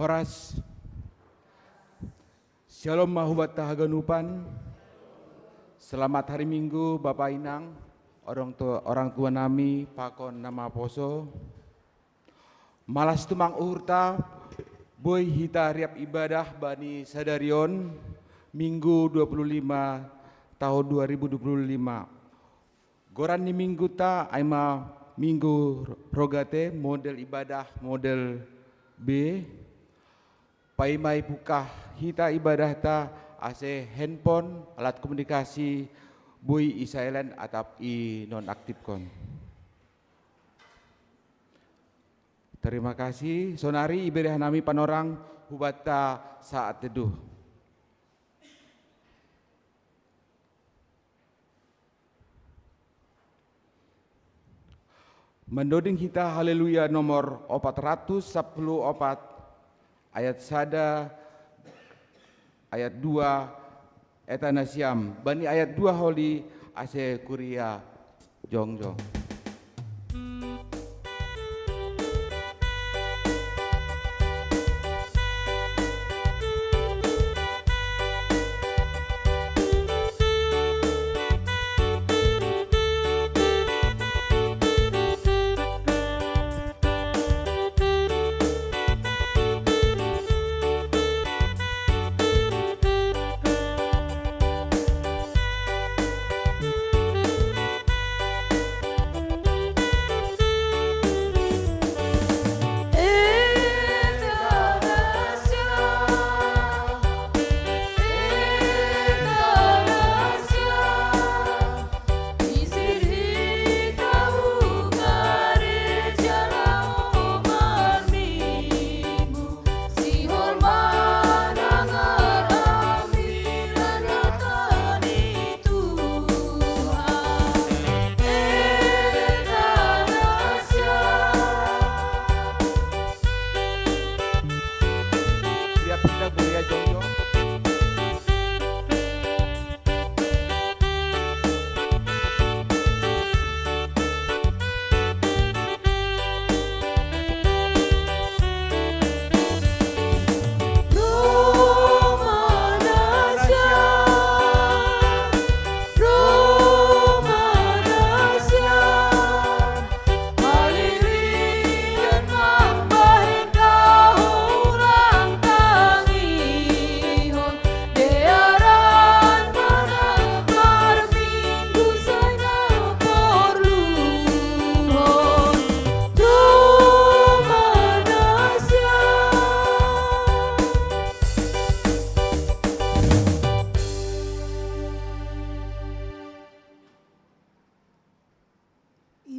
Horas. Shalom mahubat tahaganupan. Selamat hari Minggu Bapak Inang, orang tua nami pakon nama poso. Malas tumang urta boy hita riap ibadah bani sadarion Minggu 25 tahun 2025. Goran ni minggu ta aima minggu rogate model ibadah model B. Paimai pukah hita ibadah ta ase handphone alat komunikasi bui i silent atap i non aktif kon. Terima kasih sonari ibadah nami panorang hubata saat teduh. Mendoding kita haleluya nomor 414 ayat sada ayat 2 etanasiam bani ayat 2 holi ase kuria jongjong.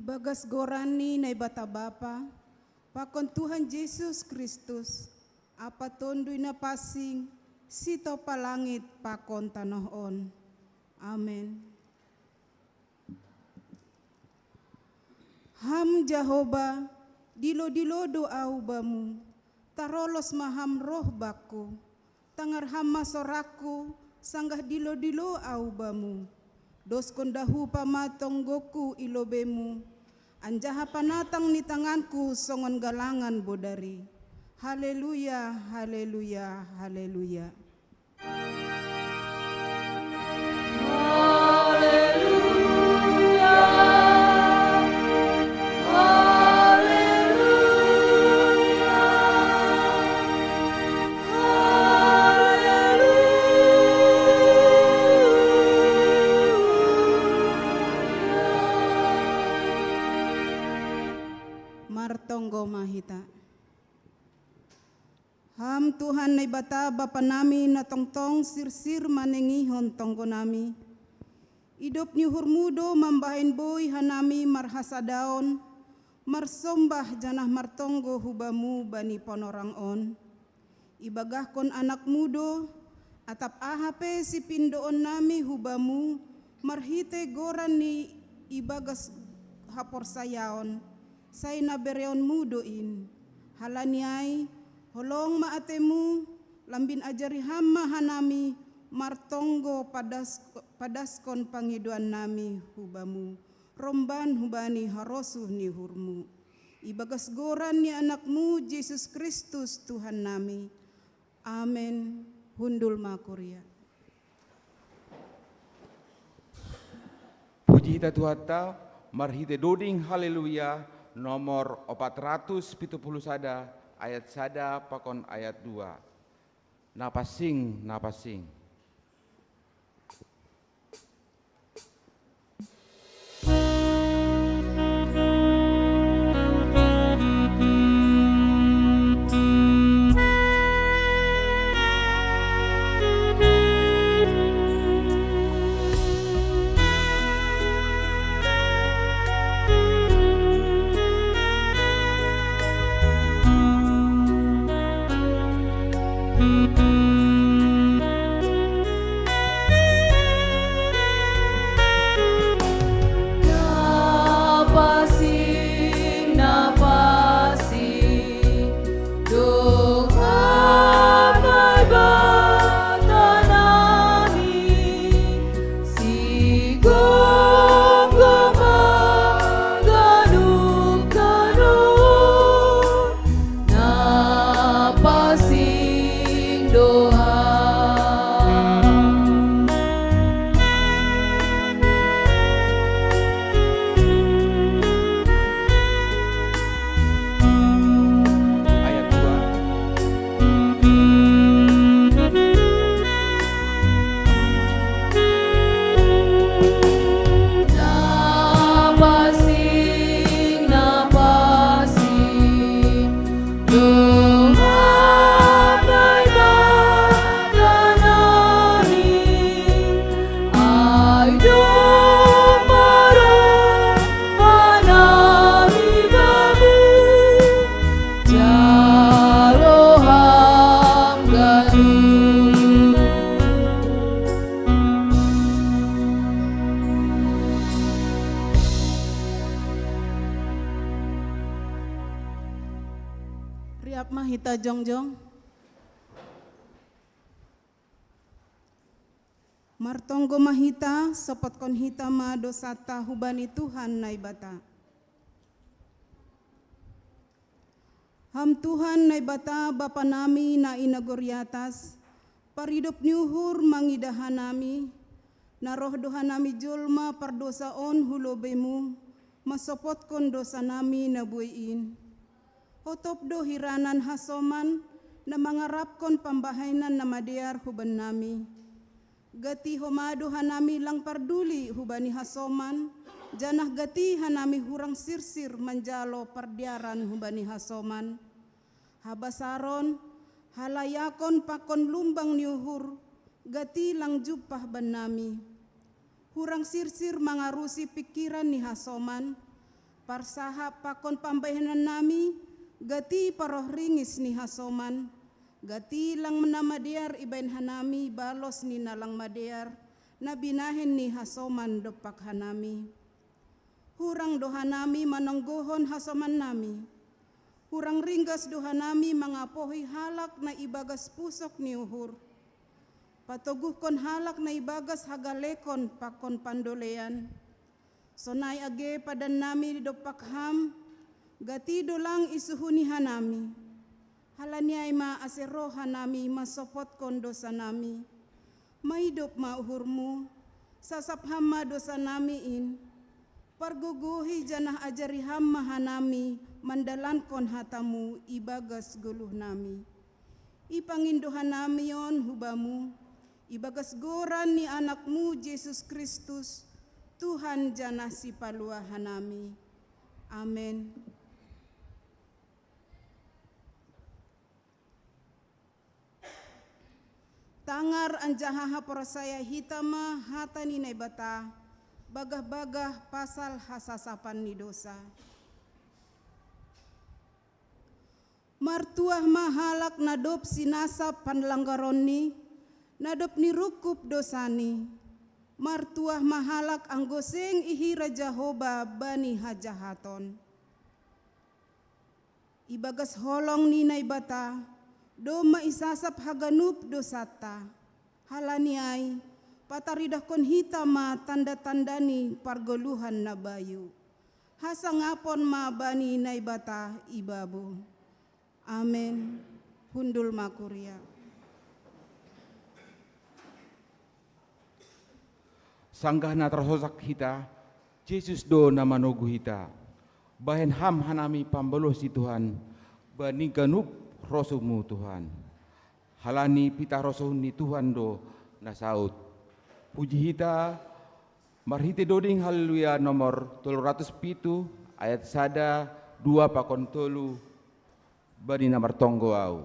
Ibagas gorani na ibata Bapa, pakon Tuhan Yesus Kristus, apa tondoy na pasing, sito palangit pakon tanohon. Amen. Ham Jehovah, dilo-dilo doa ubamu, tarolos maham roh baku, tangar ham masoraku, sanggah dilo-dilo aubamu. Dos kondahu pamatong goku ilobemu, anjaha panatang ni tanganku songon galangan bodari. Haleluya, haleluya, haleluya. Martonggo mahita. Ham Tuhan na ibata Bapa nami na tongtong sirsir manengihon tonggo nami. Idop ni hurmudo mambahin boy hanami marhasadaon, marsombah janah martonggo hubamu bani ponorang on. Ibagah kon anak mudo, atap ahape si pindoon nami hubamu, marhite goran ni ibagas hapor sayaon. Say nabereon mudoin, halaniay, holong maatemu, lambin ajari hama hanami, martonggo padaskon pangiduan nami hubamu, romban hubani harosuh ni hurmu. ibagas goran ni anakmu Yesus Kristus Tuhan nami. Amen. Hundul makuria. Puji kita Tuhan ta, marhite doding haleluya nomor 471 ayat 1 pakon ayat 2. Napasing. Riap mahita jongjong. Martonggo mahita sopot kon hita ma dosata hubani Tuhan naibata. Ham Tuhan naibata Bapa nami na inagoriatas, paridop niuhur mangidahan nami, naroh doha nami julma pardosaon hulobemu, masopot kon dosa nami nabuin. Hotop do hiranan hasoman na mangarap kon pambahainan na madear huban nami. Gati homado hanami lang parduli hubani hasoman, janah gati hanami hurang sirsir manjalo pardiaran hubani hasoman. Habasaron halayakon pakon lumbang niuhur, gati lang jupah ban nami. Hurang sirsir mangarusi pikiran ni hasoman, parsahap pakon pambahanan nami, gati paroh ringis ni hasoman. Gati lang menamadear ibain hanami balos ni nalang madear na binahen ni hasoman dopak hanami. Hurang dohanami manonggohon hasoman nami. Hurang ringgas dohanami mangapohi halak na ibagas pusok ni uhur. Patuguh kon halak na ibagas hagalekon pakon pandolean. Sonay age padan nami dopak ham, gati dolang isuhuni hanami. Halaniay ma asero hanami masopot kon dosa nami. Maidop mauhurmu, sasap hama dosa nami in. Parguguhi janah ajari hama hanami, mandalan kon hatamu ibagas guluh nami. Ipangindohan nami yon hubamu, ibagas goran ni anakmu Yesus Kristus, Tuhan janah si palua hanami. Amen. Tangar anjahaha porasaya hitama hatani naibata, bagah-bagah pasal hasasapan ni dosa. Martuah mahalak nadop sinasap panlanggaronni, nadop ni rukup dosani. Martuah mahalak anggoseng ihira Jahoba bani hajahaton. Ibagas holong ni naibata, do maisasap haganup dosata. Halaniay pataridah kon hitama tanda-tandani pargoluhan na bayu. hasangapon mabani na ibata ibabu. Amen. Hundul makuria. Sanggah na tersosak hita, Yesus do nama nogu hita. Bahen ham hanami pambelos si Tuhan, bani ganup rosumu Tuhan. Halani pita rosuhni Tuhan do nasaut. Puji hita, marhiti doding haleluya nomor 307 ayat sada 2 pakon tolu bani namar tonggo au.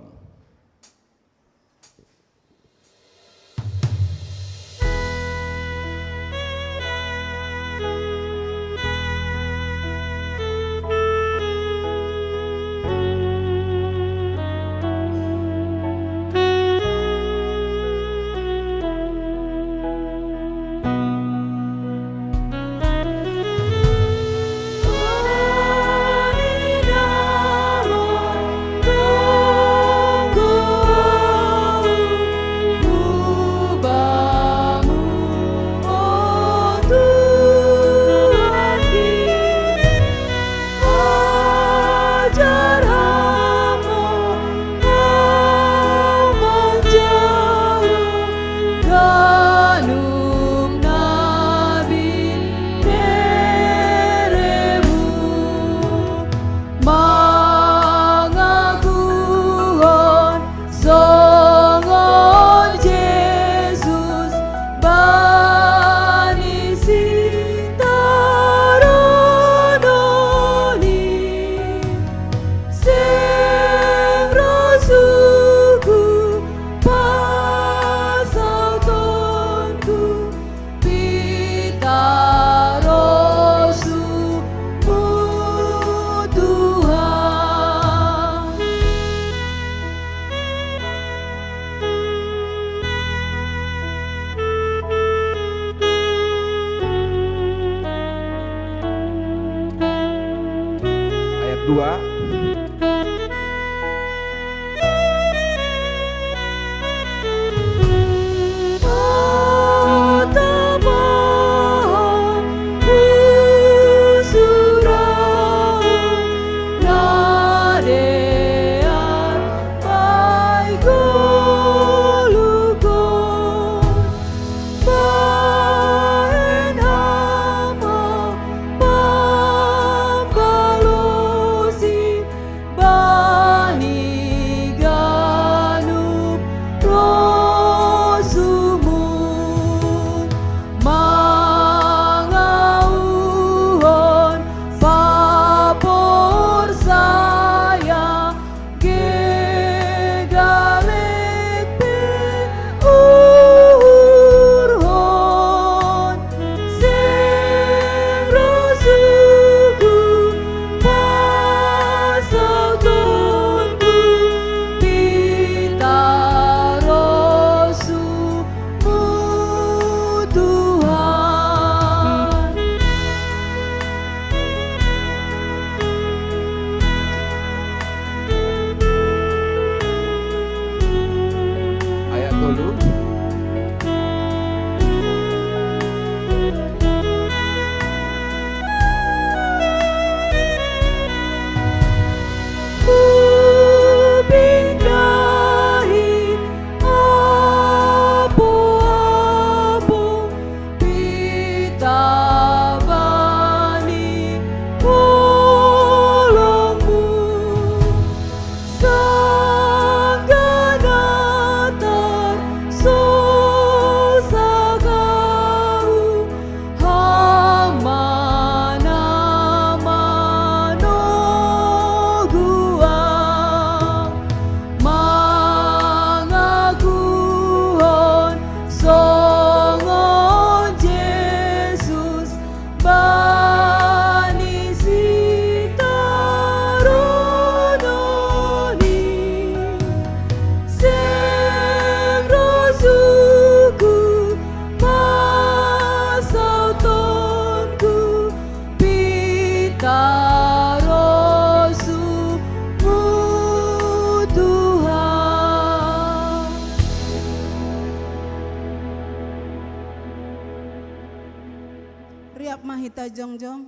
Riap mahita jongjong.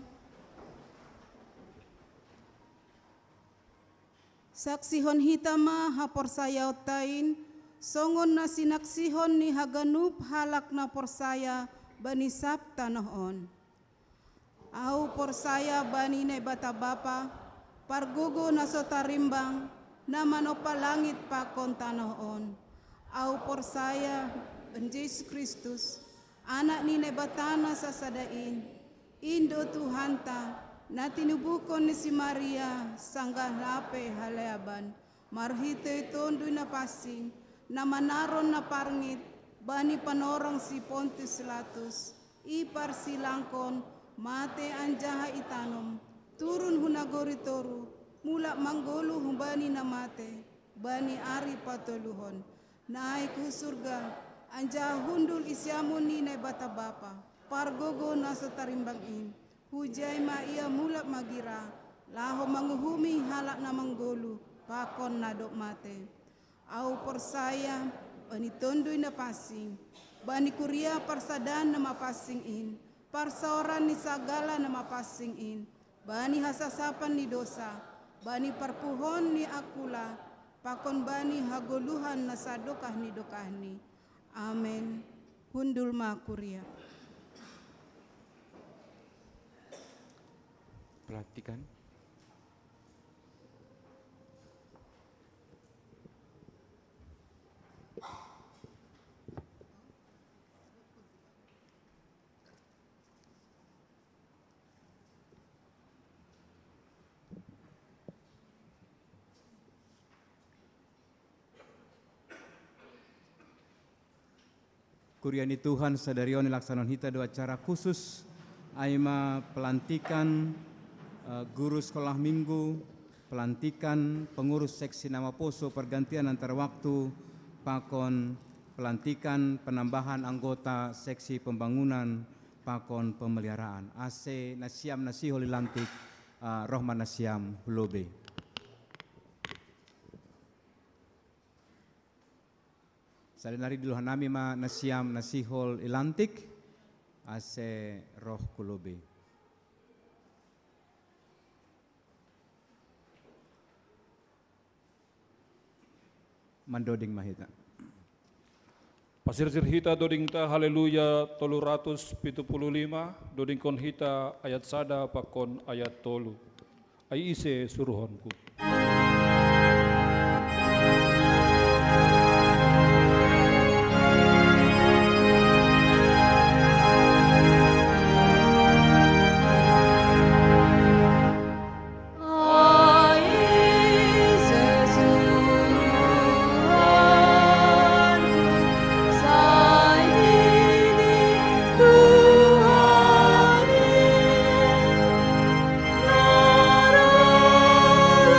Saksihon hitama haporsaya otain, songon na sinaksihon ni haganup halak na porsaya bani sabta nohon. Au porsaya bani na bata bapa, pargugo na sotarimbang, na manopalangit pa konta nohon. Au porsaya ben Yesus Kristus, anak ni nebatana sa sadain, Indo Tuhanta, na tinubukon ni si Maria, sangga lape haleaban, marhito itondoy na pasing, na manaron na parngit, bani panorang si Pontius Pilatus, ipar silangkon, mate anjaha itanom, turun hunagoritoru, mula manggolo humbani na mate, bani ari patuluhon, naik hu surga, anjaha hundul isyamun ni bata bapa, pargogo na sa tarimbangin, hujay ma ia mulak magira, laho manguhumi halak na manggolo, pakon na dok mate. Au porsaya, bani tondoy na pasing, bani kuria parsadan na mapasing in, parsaoran ni sagala na mapasing in, bani hasasapan ni dosa, bani parpuhon ni akula, pakon bani hagoluhan na sadokah ni dokahni. Amen. Hundul ma kuria. Perhatikan. Kuriani Tuhan sadarion laksanon hita do acara khusus aima pelantikan guru sekolah minggu, pelantikan pengurus seksi nama poso, pergantian antar waktu, pakon pelantikan penambahan anggota seksi pembangunan, pakon pemeliharaan. AC Nasiam Nasihol Ilantik, Rohman Nasiam Hulobe. Salinari diluhan nami ma Nasiam Nasihol Ilantik, AC Roh Kulobe. Mandoding mahita. Pasir-sir hita doding ta haleluya 375 doding kon hita ayat sada pakon ayat tolu. Ai ise suruhonku. La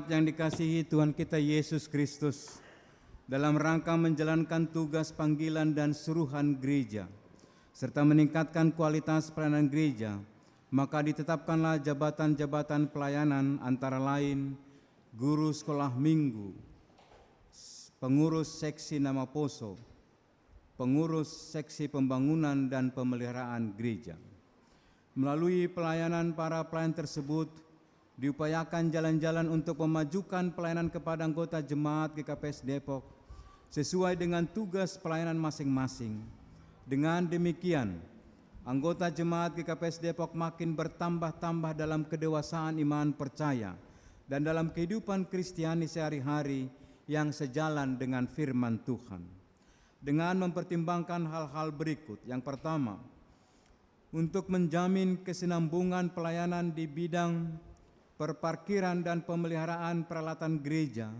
jemaat yang dikasihi Tuhan kita Yesus Kristus, dalam rangka menjalankan tugas panggilan dan suruhan gereja, serta meningkatkan kualitas pelayanan gereja, maka ditetapkanlah jabatan-jabatan pelayanan antara lain guru sekolah minggu, pengurus seksi nama poso, pengurus seksi pembangunan dan pemeliharaan gereja. Melalui pelayanan para pelayan tersebut, diupayakan jalan-jalan untuk memajukan pelayanan kepada anggota jemaat GKPS Depok sesuai dengan tugas pelayanan masing-masing. Dengan demikian, anggota jemaat GKPS Depok makin bertambah-tambah dalam kedewasaan iman percaya dan dalam kehidupan Kristiani sehari-hari yang sejalan dengan firman Tuhan. Dengan mempertimbangkan hal-hal berikut. Yang pertama, untuk menjamin kesinambungan pelayanan di bidang perparkiran dan pemeliharaan peralatan gereja,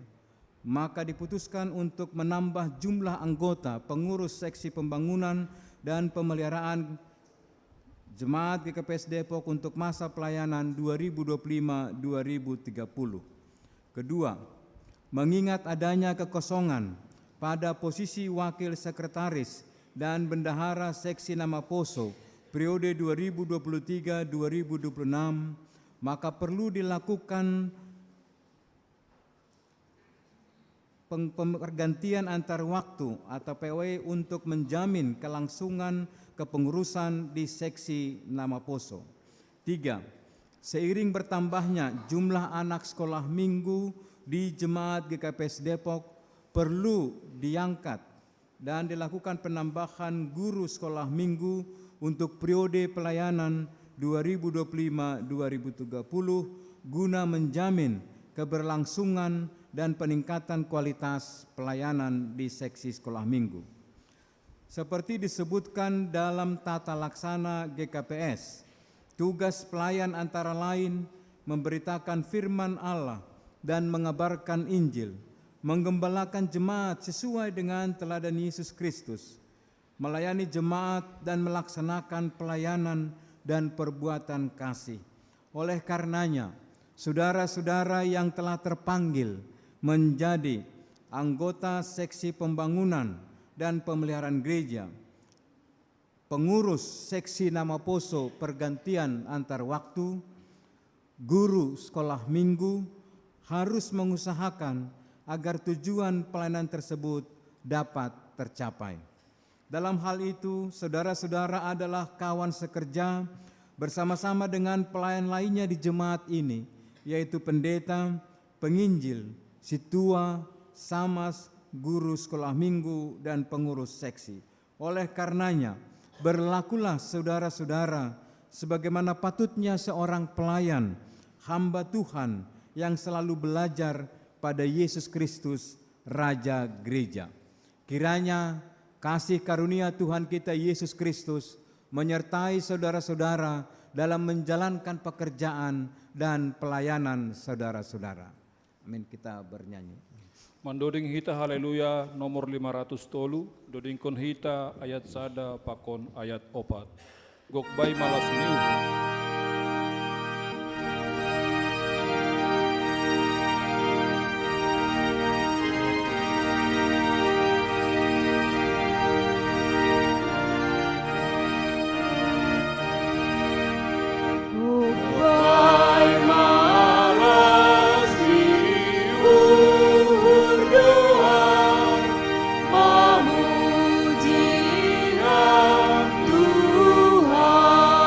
maka diputuskan untuk menambah jumlah anggota pengurus seksi pembangunan dan pemeliharaan Jemaat GKPS Depok untuk masa pelayanan 2025-2030. Kedua, mengingat adanya kekosongan pada posisi wakil sekretaris dan bendahara seksi nama poso periode 2023-2026, maka perlu dilakukan pergantian antar waktu atau PW untuk menjamin kelangsungan kepengurusan di seksi nama poso. 3. Seiring bertambahnya jumlah anak sekolah minggu di Jemaat GKPS Depok, perlu diangkat dan dilakukan penambahan guru sekolah minggu untuk periode pelayanan 2025-2030 guna menjamin keberlangsungan dan peningkatan kualitas pelayanan di seksi sekolah minggu. Seperti disebutkan dalam tata laksana GKPS, tugas pelayan antara lain memberitakan firman Allah dan mengabarkan Injil, menggembalakan jemaat sesuai dengan teladan Yesus Kristus, melayani jemaat dan melaksanakan pelayanan dan perbuatan kasih. Oleh karenanya, saudara-saudara yang telah terpanggil menjadi anggota seksi pembangunan dan pemeliharaan gereja, pengurus seksi nama poso pergantian antar waktu, guru sekolah minggu harus mengusahakan agar tujuan pelayanan tersebut dapat tercapai. Dalam hal itu, saudara-saudara adalah kawan sekerja bersama-sama dengan pelayan lainnya di jemaat ini, yaitu pendeta, penginjil, situa, samas, guru sekolah minggu, dan pengurus seksi. Oleh karenanya, berlakulah saudara-saudara sebagaimana patutnya seorang pelayan, hamba Tuhan yang selalu belajar pada Yesus Kristus, Raja Gereja. Kiranya kasih karunia Tuhan kita Yesus Kristus menyertai saudara-saudara dalam menjalankan pekerjaan dan pelayanan saudara-saudara. Amin. Kita bernyanyi. Mandoding hita haleluya nomor 500 tolu, dodingkon hita ayat sada pakon ayat opat. Gokbay malas niu. Tuhan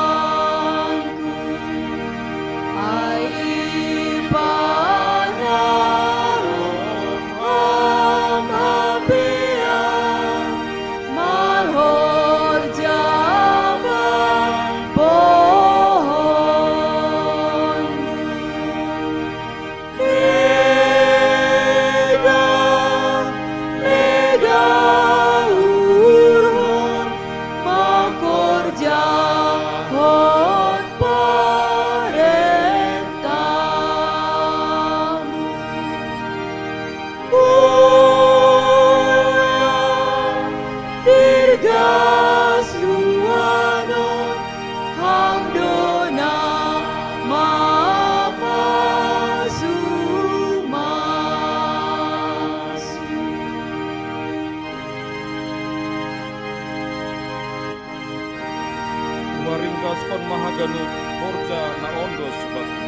Baringgas kon Mahaganu Horja na Ondo Subatu.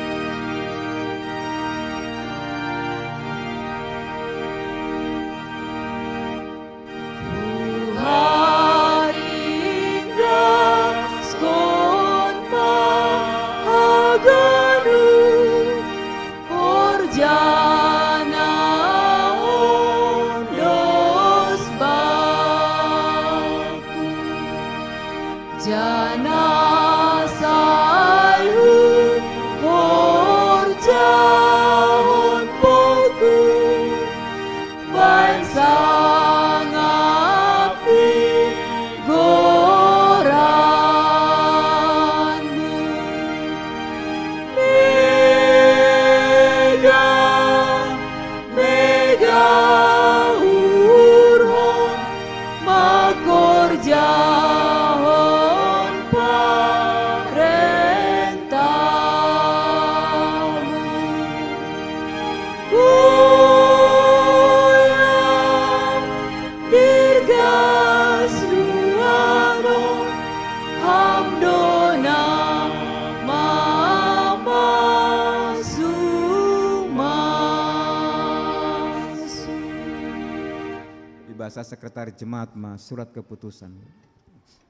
Bahasa Sekretaris Jemaat Mas, surat keputusan.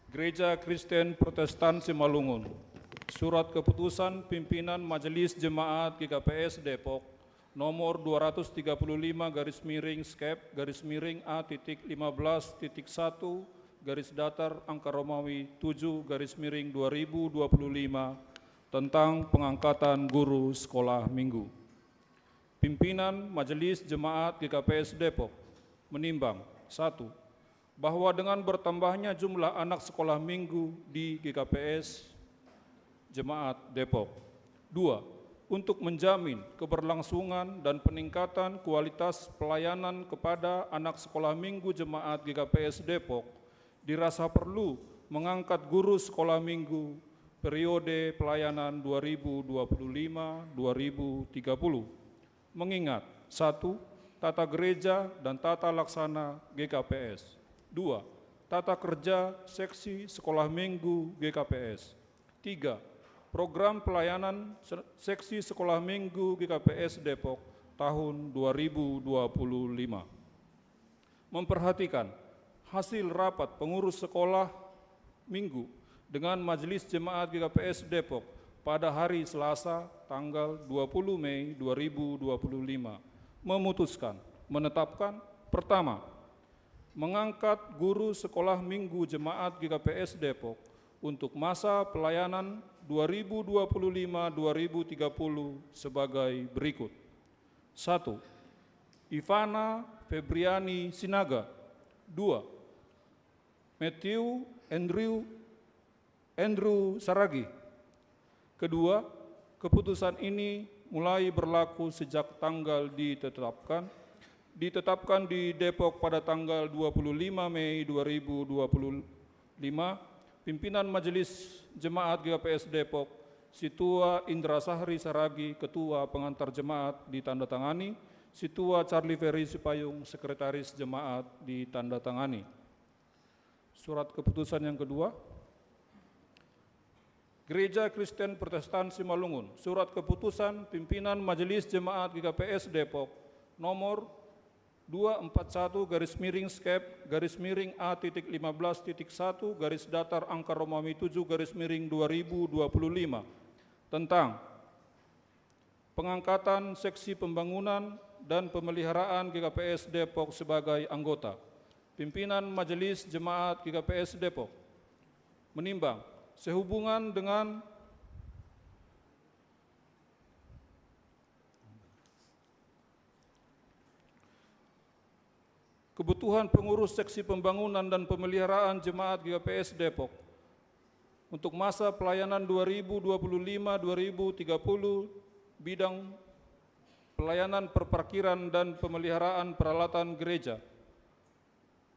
Gereja Kristen Protestan Simalungun. Surat keputusan pimpinan Majelis Jemaat GKPS Depok nomor 230/A.15.1 angka Romawi 7/2025 tentang pengangkatan guru sekolah minggu. Pimpinan Majelis Jemaat GKPS Depok menimbang 1. Bahwa dengan bertambahnya jumlah anak sekolah minggu di GKPS Jemaat Depok. 2. Untuk menjamin keberlangsungan dan peningkatan kualitas pelayanan kepada anak sekolah minggu Jemaat GKPS Depok, dirasa perlu mengangkat guru sekolah minggu periode pelayanan 2025-2030. Mengingat 1. Tata gereja dan tata laksana GKPS. 2. Tata kerja seksi sekolah minggu GKPS. 3. Program pelayanan seksi sekolah minggu GKPS Depok tahun 2025. Memperhatikan hasil rapat pengurus sekolah minggu dengan Majelis Jemaat GKPS Depok pada hari Selasa tanggal 20 Mei 2025. Memutuskan, menetapkan, pertama, mengangkat guru sekolah minggu Jemaat GKPS Depok untuk masa pelayanan 2025-2030 sebagai berikut. 1. Ivana Febriani Sinaga. 2. Matthew Andrew Saragi. Kedua, keputusan ini mulai berlaku sejak tanggal ditetapkan di Depok pada tanggal 25 Mei 2025. Pimpinan Majelis Jemaat GKPS Depok, Situa Indra Sahri Saragi, Ketua Pengantar Jemaat, ditandatangani. Situa Charlie Ferry Sipayung, Sekretaris Jemaat, ditandatangani. Surat keputusan yang kedua. Gereja Kristen Protestan Simalungun, surat keputusan pimpinan Majelis Jemaat GKPS Depok nomor 241/A.15.1 angka Romawi 7/2025 tentang pengangkatan seksi pembangunan dan pemeliharaan GKPS Depok sebagai anggota. Pimpinan Majelis Jemaat GKPS Depok menimbang sehubungan dengan kebutuhan pengurus seksi pembangunan dan pemeliharaan Jemaat GKPS Depok untuk masa pelayanan 2025-2030 bidang pelayanan perparkiran dan pemeliharaan peralatan gereja.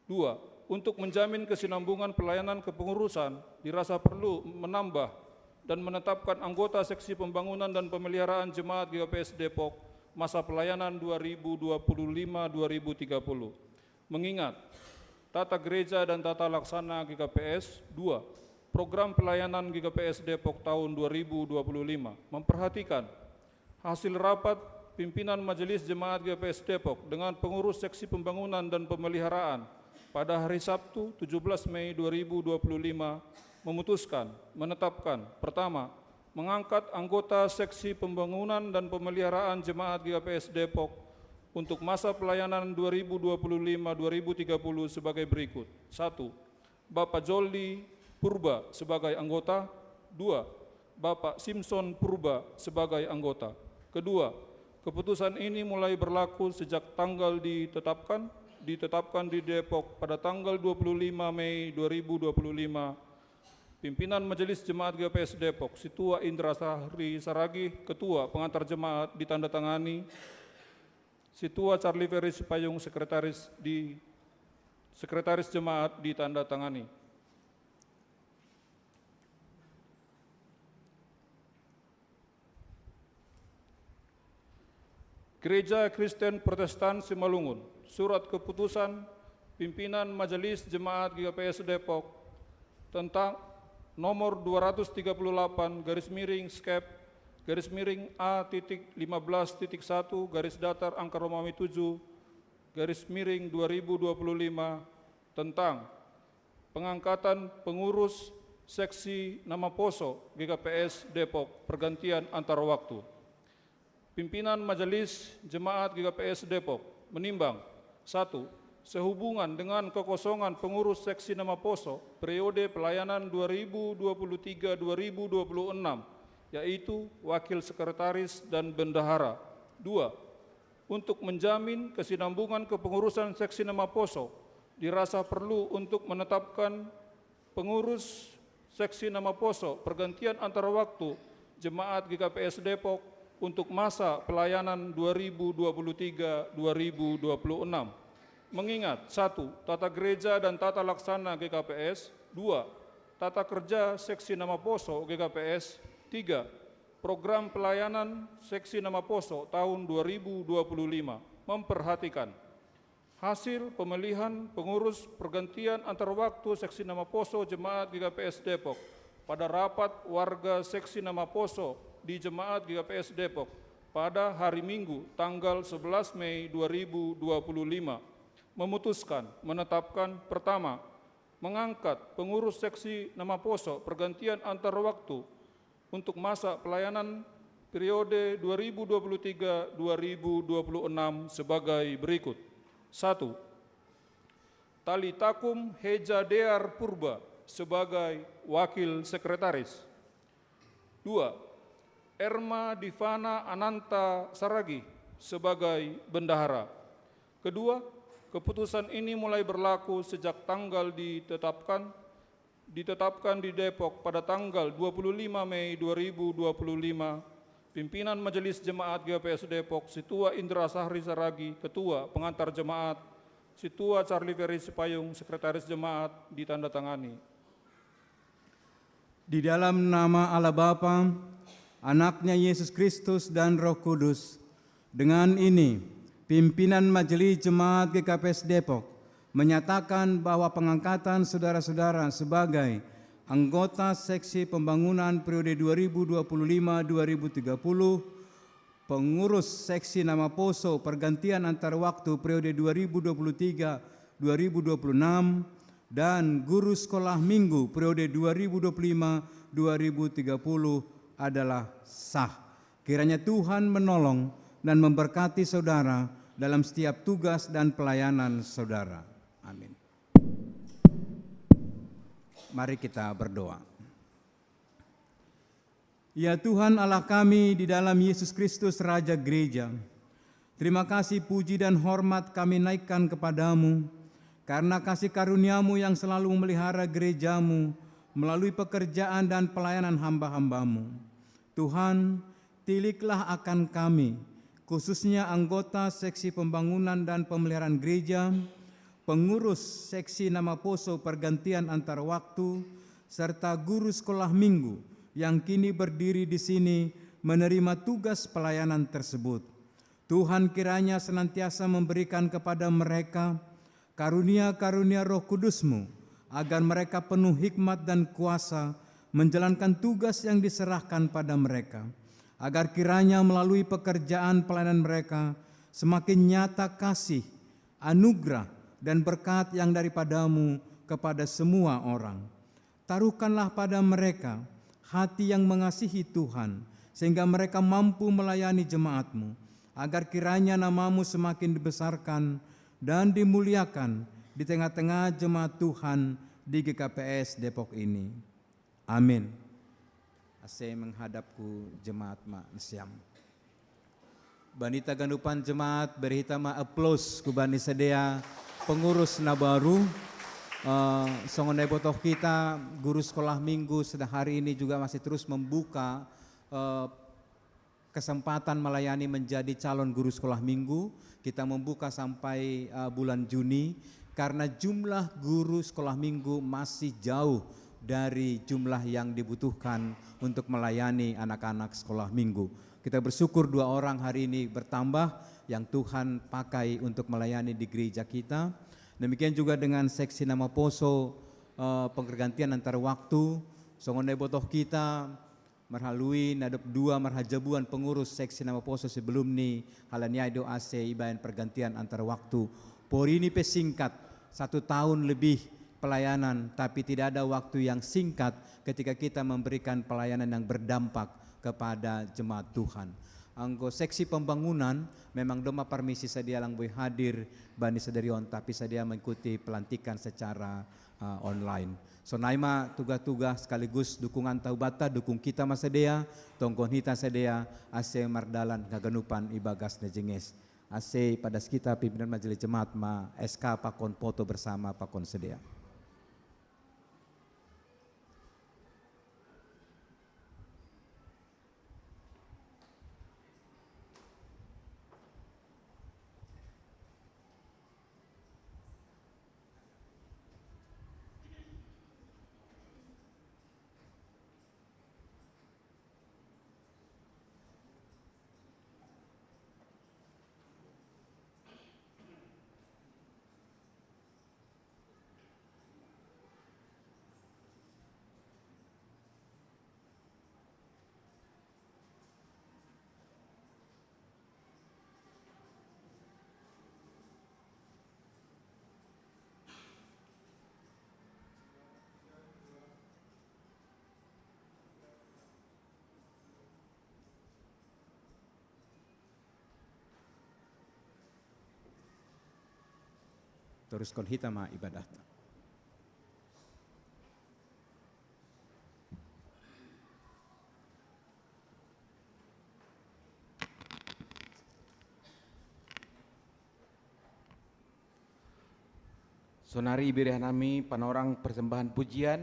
2. Untuk menjamin kesinambungan pelayanan kepengurusan, dirasa perlu menambah dan menetapkan anggota seksi pembangunan dan pemeliharaan Jemaat GKPS Depok masa pelayanan 2025-2030. Mengingat tata gereja dan tata laksana GKPS. 2. program pelayanan GKPS Depok tahun 2025 memperhatikan hasil rapat pimpinan Majelis Jemaat GKPS Depok dengan pengurus seksi pembangunan dan pemeliharaan pada hari Sabtu 17 Mei 2025 memutuskan menetapkan pertama, mengangkat anggota seksi pembangunan dan pemeliharaan Jemaat GKPS Depok untuk masa pelayanan 2025-2030 sebagai berikut. 1. Bapak Joldi Purba sebagai anggota. 2. Bapak Simpson Purba sebagai anggota. Kedua, keputusan ini mulai berlaku sejak tanggal ditetapkan di Depok pada tanggal 25 Mei 2025. Pimpinan Majelis Jemaat GKPS Depok, Situa Indra Sahri Saragi, Ketua Pengantar Jemaat ditandatangani, Situa Charlie Ferry Sipayung, Sekretaris Jemaat ditandatangani. Gereja Kristen Protestan Simalungun, surat keputusan pimpinan Majelis Jemaat GKPS Depok tentang nomor 238-A-15.1-7-2025 tentang pengangkatan pengurus seksi nama Poso GKPS Depok pergantian antar waktu. Pimpinan Majelis Jemaat GKPS Depok menimbang 1. Sehubungan dengan kekosongan pengurus seksi nama Poso periode pelayanan 2023-2026, yaitu wakil sekretaris dan bendahara. 2. Untuk menjamin kesinambungan kepengurusan seksi nama Poso, dirasa perlu untuk menetapkan pengurus seksi nama Poso pergantian antar waktu Jemaat GKPS Depok untuk masa pelayanan 2023-2026. Mengingat 1. Tata gereja dan tata laksana GKPS. 2. Tata kerja seksi nama Poso GKPS. 3. Program pelayanan seksi nama Poso tahun 2025 memperhatikan hasil pemilihan pengurus pergantian antar waktu seksi nama Poso Jemaat GKPS Depok pada rapat warga seksi nama Poso di Jemaat GKPS Depok pada hari Minggu tanggal 11 Mei 2025 memutuskan menetapkan pertama, mengangkat pengurus seksi nama Poso pergantian antar waktu untuk masa pelayanan periode 2023-2026 sebagai berikut. 1. Tali Takum Heja Dear Purba sebagai wakil sekretaris. 2. Erma Divana Ananta Saragi sebagai bendahara. Kedua, keputusan ini mulai berlaku sejak tanggal ditetapkan di Depok pada tanggal 25 Mei 2025. Pimpinan Majelis Jemaat GKPS Depok, Situa Indra Sahri Saragi, Ketua Pengantar Jemaat, Situa Charlie Ferry Sipayung, Sekretaris Jemaat ditandatangani. Di dalam nama Allah Bapa, Anaknya Yesus Kristus dan Roh Kudus, dengan ini pimpinan Majelis Jemaat GKPS Depok menyatakan bahwa pengangkatan saudara-saudara sebagai anggota seksi pembangunan periode 2025-2030, pengurus seksi nama Poso pergantian antar waktu periode 2023-2026, dan guru sekolah minggu periode 2025-2030 adalah sah. Kiranya Tuhan menolong dan memberkati saudara dalam setiap tugas dan pelayanan saudara. Amin. Mari kita berdoa. Ya Tuhan Allah kami di dalam Yesus Kristus Raja Gereja, terima kasih, puji dan hormat kami naikkan kepadamu, karena kasih karuniamu yang selalu memelihara gerejamu melalui pekerjaan dan pelayanan hamba-hambamu. Tuhan, tiliklah akan kami, khususnya anggota seksi pembangunan dan pemeliharaan gereja, pengurus seksi nama Poso pergantian antar waktu, serta guru sekolah minggu yang kini berdiri di sini menerima tugas pelayanan tersebut. Tuhan kiranya senantiasa memberikan kepada mereka karunia-karunia Roh Kudus-Mu, agar mereka penuh hikmat dan kuasa menjalankan tugas yang diserahkan pada mereka, agar kiranya melalui pekerjaan pelayanan mereka semakin nyata kasih, anugerah, dan berkat yang daripadamu kepada semua orang. Taruhkanlah pada mereka hati yang mengasihi Tuhan, sehingga mereka mampu melayani jemaat-Mu, agar kiranya nama-Mu semakin dibesarkan dan dimuliakan di tengah-tengah jemaat Tuhan di GKPS Depok ini. Amin. Ase menghadapku jemaat ma nesiam. Banita gandupan jemaat berita ma aplaus ku bani sedea pengurus nabaru. Songon botoh kita guru sekolah minggu sedang hari ini juga masih terus membuka kesempatan melayani menjadi calon guru sekolah minggu. Kita membuka sampai bulan Juni karena jumlah guru sekolah minggu masih jauh dari jumlah yang dibutuhkan untuk melayani anak-anak sekolah minggu. Kita bersyukur 2 orang hari ini bertambah yang Tuhan pakai untuk melayani di gereja kita. Demikian juga dengan seksi nama poso pergantian antar waktu. Songonai botoh kita merhalui nadop 2 marhajabuan pengurus seksi nama poso sebelum ni halanya doa se ibayan pergantian antar waktu. Pori ini pesingkat 1 tahun lebih pelayanan, tapi tidak ada waktu yang singkat ketika kita memberikan pelayanan yang berdampak kepada jemaat Tuhan. Anggo seksi pembangunan memang doma permisi sedia lang boleh hadir bani sederion, tapi sedia mengikuti pelantikan secara online. So naima tugas-tugas sekaligus dukungan taubata dukung kita masedia, tongkon hita sedia ase mardalan ngaganupan ibagas nejenges. Ase pada kita pimpinan majelis jemaat ma SK pakon foto bersama pakon sedia. Teruskan hita ma ibadah. Sonari birihan nami panorang persembahan pujian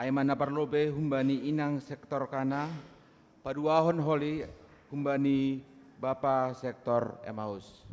Aiman naparlobe humbani inang sektor kana paduahon holi humbani Bapa sektor Emmaus.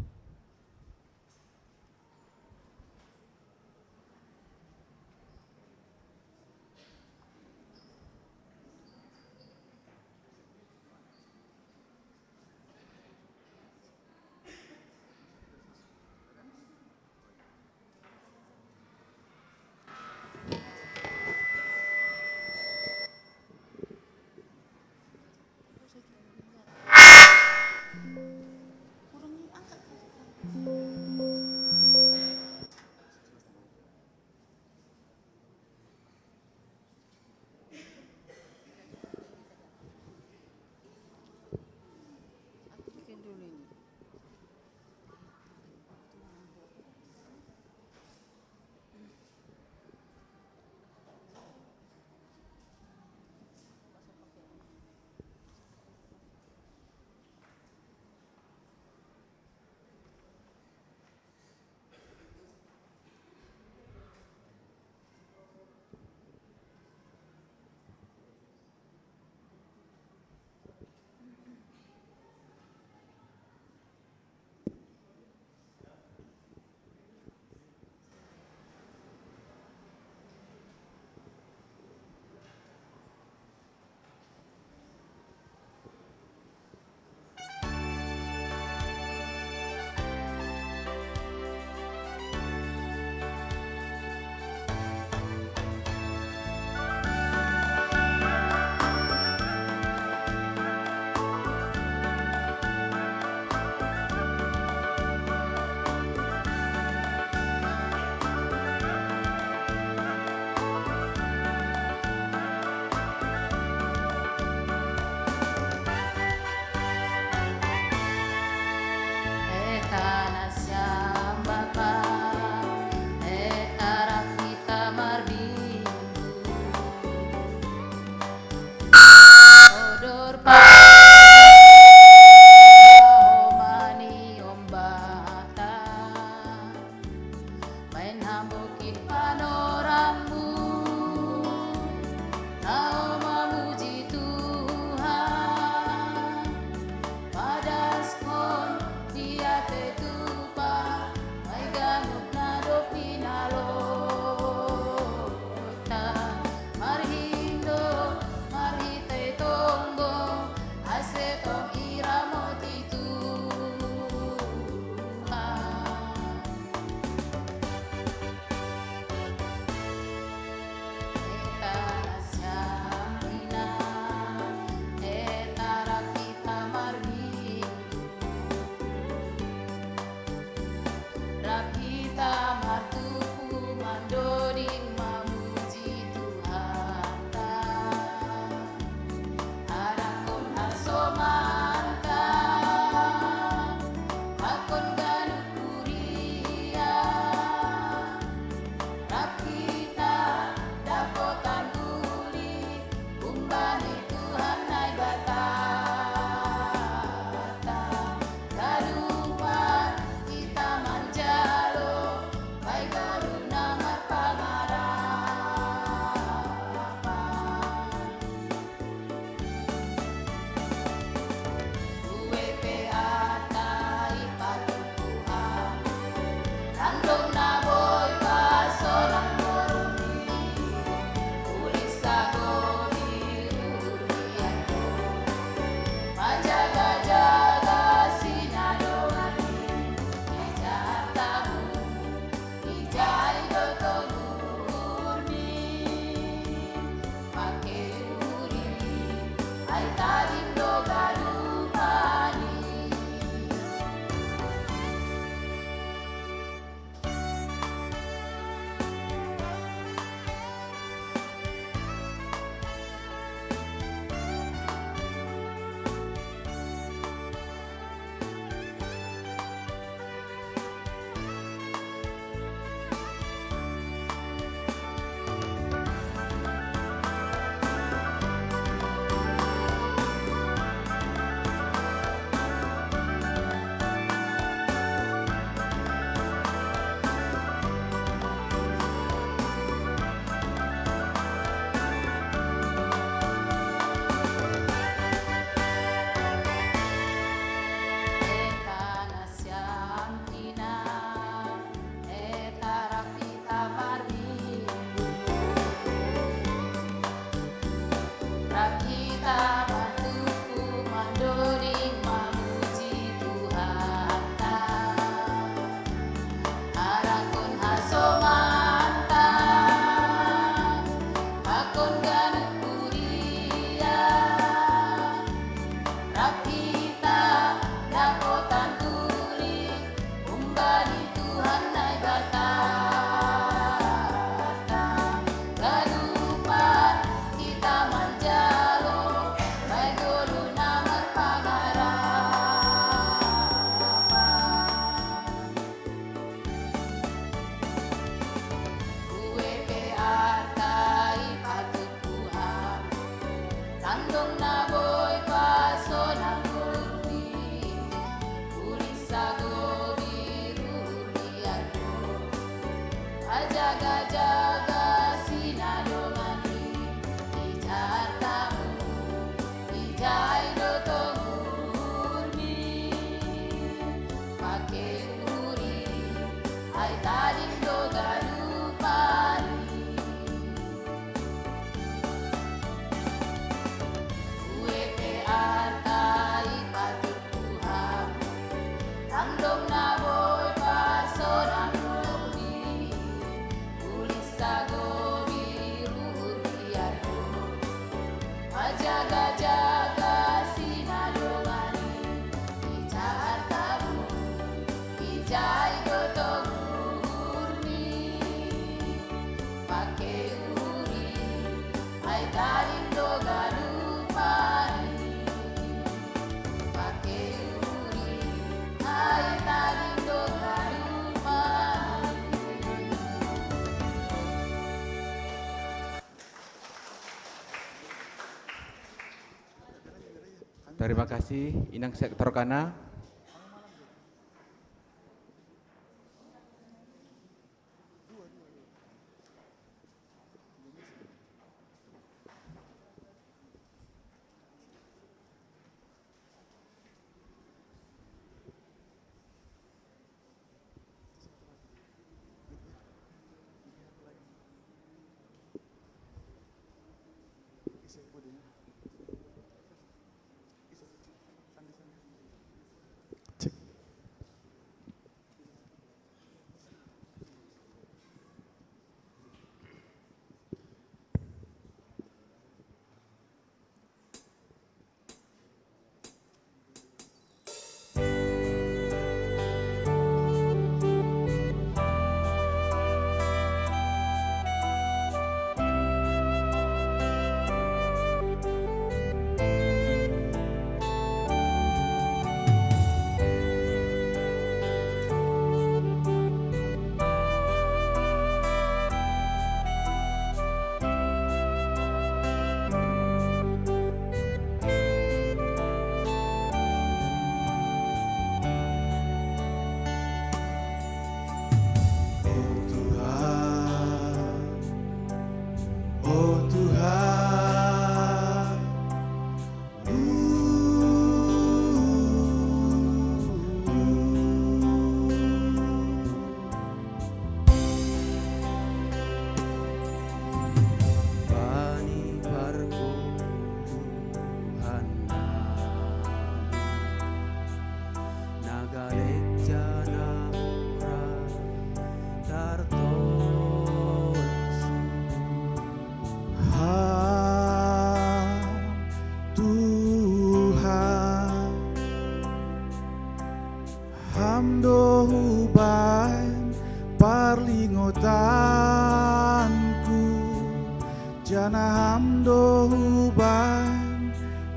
Terima kasih Inang Sektor Kana.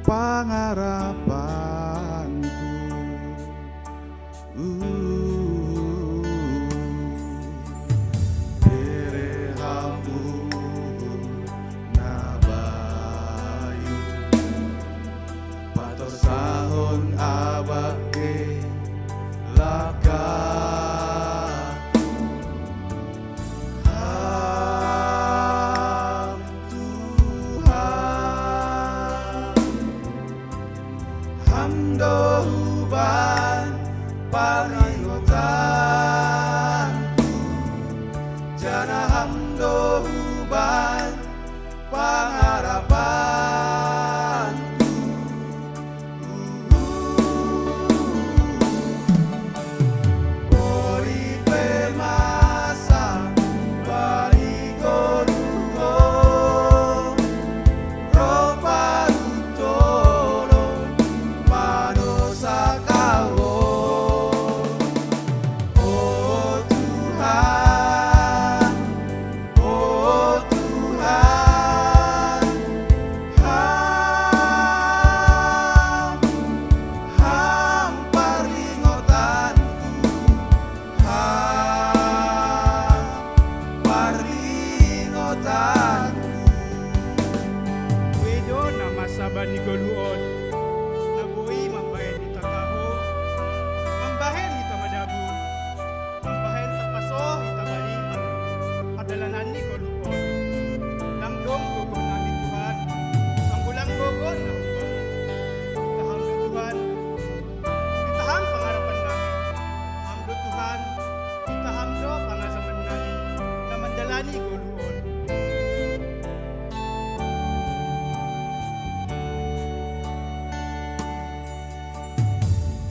pangarapanku. Derehamu nabayu patos sahon abake lakaku. Ham Tuhan, hamdo uban paringotanku, jana hamdo uban pangarapanku. Oripe masa baligorugo, ropa utoro manosakawo. Oh Tuhan, oh Tuhan, ham paringotanku, ham paringotanku. Wedo na masaban ni Goluon, nabuhi mambayan ni Takaho, mambahen hita madabu, mambahen tapaso hita baliman, adalanan ni Goluon. Nang dong gogon namin Tuhan, ang bulang gogon na upang. Itaham do Tuhan, itaham pangarapan namin. Itaham do Tuhan, itaham do pangasaman namin, na mandalani Goluon.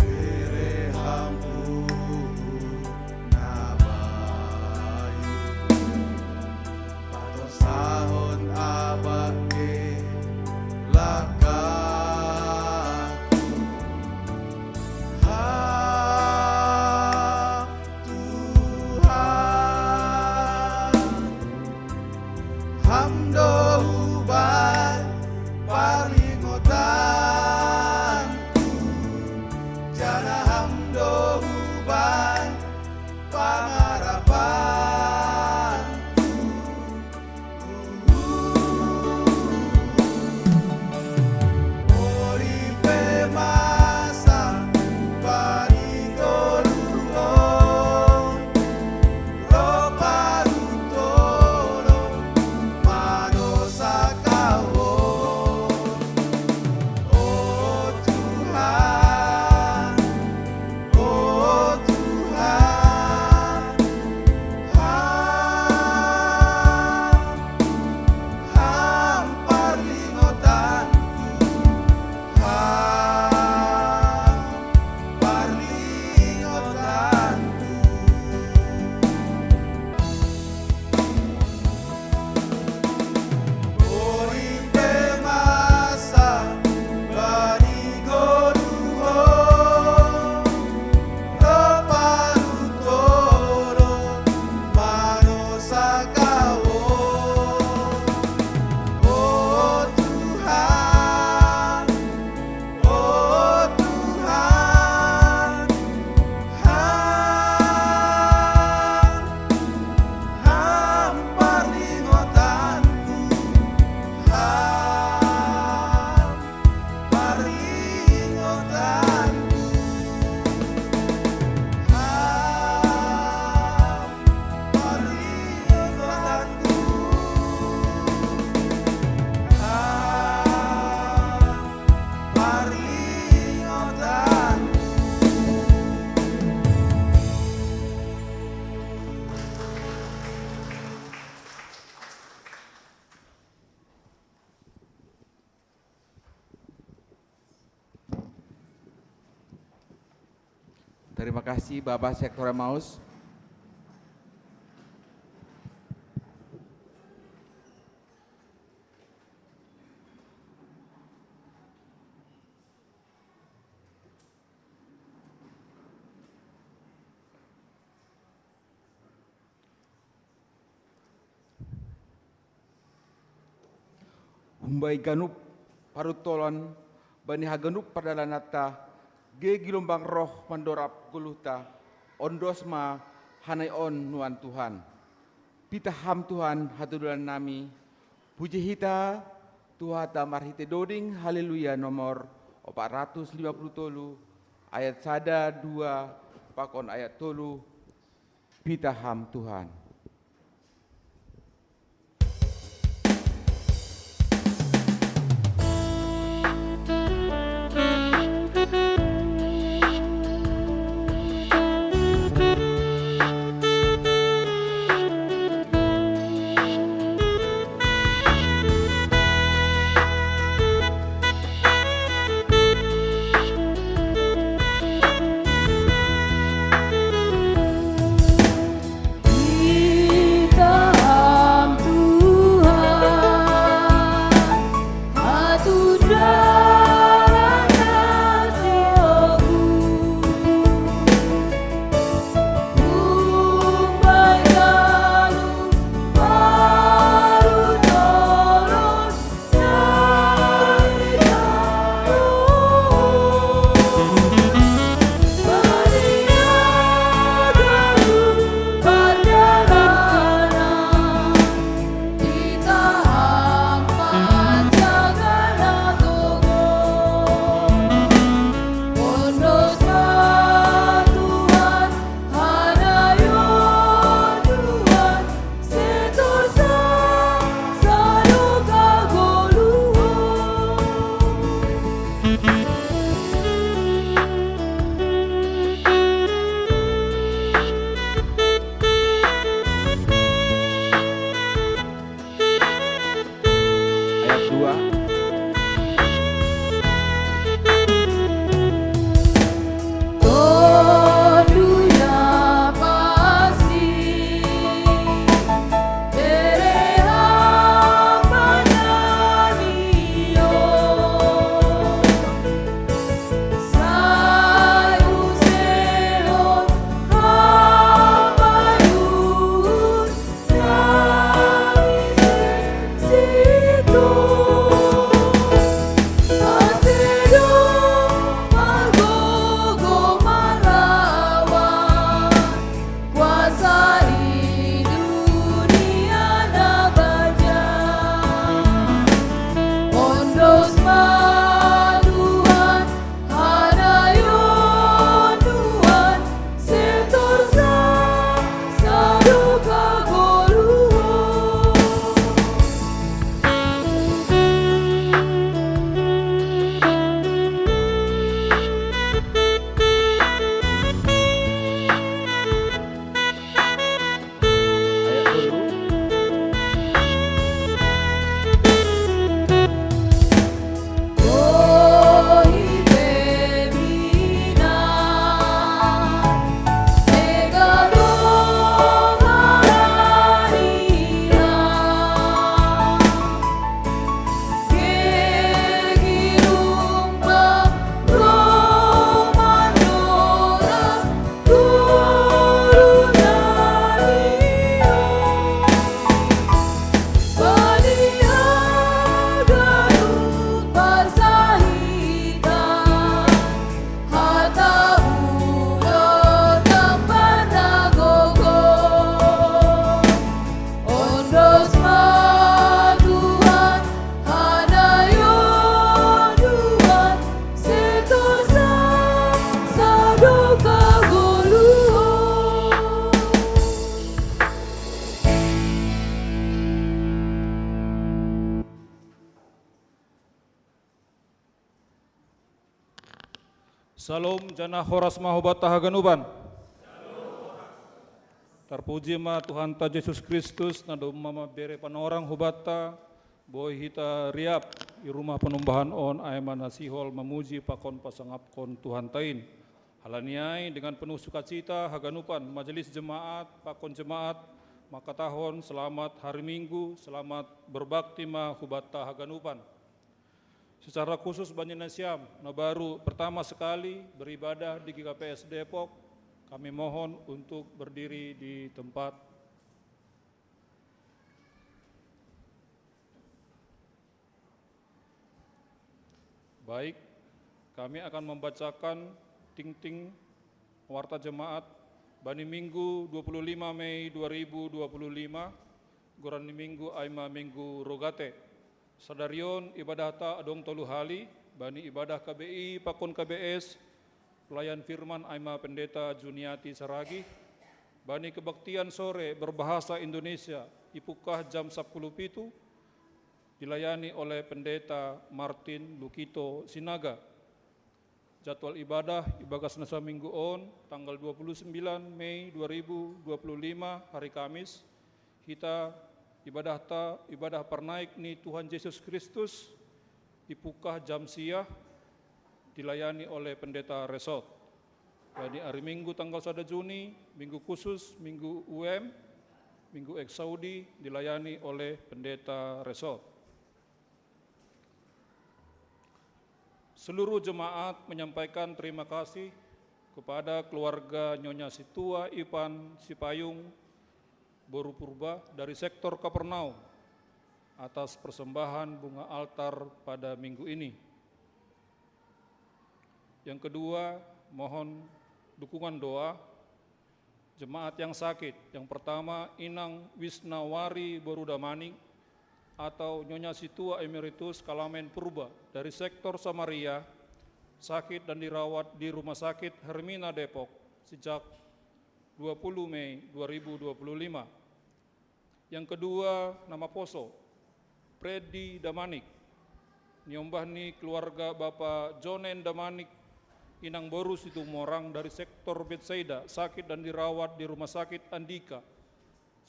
Derehamu nabayu patos sahon abake lakaku. Ham Tuhan, hamdo uban paringotanku, jana hamdo uban pangarapanku. Oripe masa baligorugo, ropa utoro manosakawo. Oh Tuhan, oh Tuhan, ham paringotanku, ham paringotanku. Oripe masa baligorugo, ropa utoro manosakawo. Oh Tuhan, oh Tuhan, ham paringotanku, ham paringotanku, ham paringotanku, ham paringotanku. Terima kasih Bapak Sektor Maus. Humbai ganup parutolan bani hagenuk padalanata ge gilombang roh mandorap guluhta ondosma hanai on nuan Tuhan. Pita ham Tuhan hatudulan nami puji hita Tuhan marhite doding haleluya nomor 453 ayat 1 2 pakon ayat 3 pita ham Tuhan. Salam jana horas mahubata haganuban. Terpuji ma Tuhan ta Yesus Kristus na mama bere panorang hubata boy hita riap di rumah penumbahan on aiman nasihol memuji pakon pasangapkon Tuhan tain. Halaniai dengan penuh sukacita haganupan majelis jemaat pakon jemaat maka tahun selamat hari Minggu, selamat berbakti ma hubata haganupan. Secara khusus Banjina Siam, nah baru pertama sekali beribadah di GKPS Depok, kami mohon untuk berdiri di tempat. Baik, Kami akan membacakan ting-ting warta jemaat bani Minggu 25 Mei 2025, gorani Minggu aima Minggu Rogate. Sadarion ibadah ta adong tolu hali, bani ibadah KBI Pakon KBS, pelayan firman aima Pendeta Juniati Saragi, bani kebaktian sore berbahasa Indonesia ipukah jam 10.07, dilayani oleh Pendeta Martin Lukito Sinaga. Jadwal ibadah Ibagas Nasa Minggu On tanggal 29 Mei 2025 hari Kamis. Kita ibadah pernaik ni Tuhan Yesus Kristus ipukah jam siah, dilayani oleh Pendeta Resort. Jadi hari Minggu tanggal 1 Juni, Minggu khusus, Minggu UM, Minggu Eksaudi dilayani oleh Pendeta Resort. Seluruh jemaat menyampaikan terima kasih kepada keluarga Nyonya Situa Ipan Sipayung Boru Purba dari sektor Kapernaum atas persembahan bunga altar pada minggu ini. Yang kedua, mohon dukungan doa jemaat yang sakit. Yang pertama, Inang Wisnawari Borudamaning atau Nyonya Situa Emeritus Kalamen Purba dari sektor Samaria, sakit dan dirawat di Rumah Sakit Hermina Depok sejak 20 Mei 2025. Yang kedua, nama Poso, Freddy Damanik, nyombah ni keluarga Bapak Jonen Damanik, Inang Boru Situmorang dari sektor Betsaida, sakit dan dirawat di Rumah Sakit Andika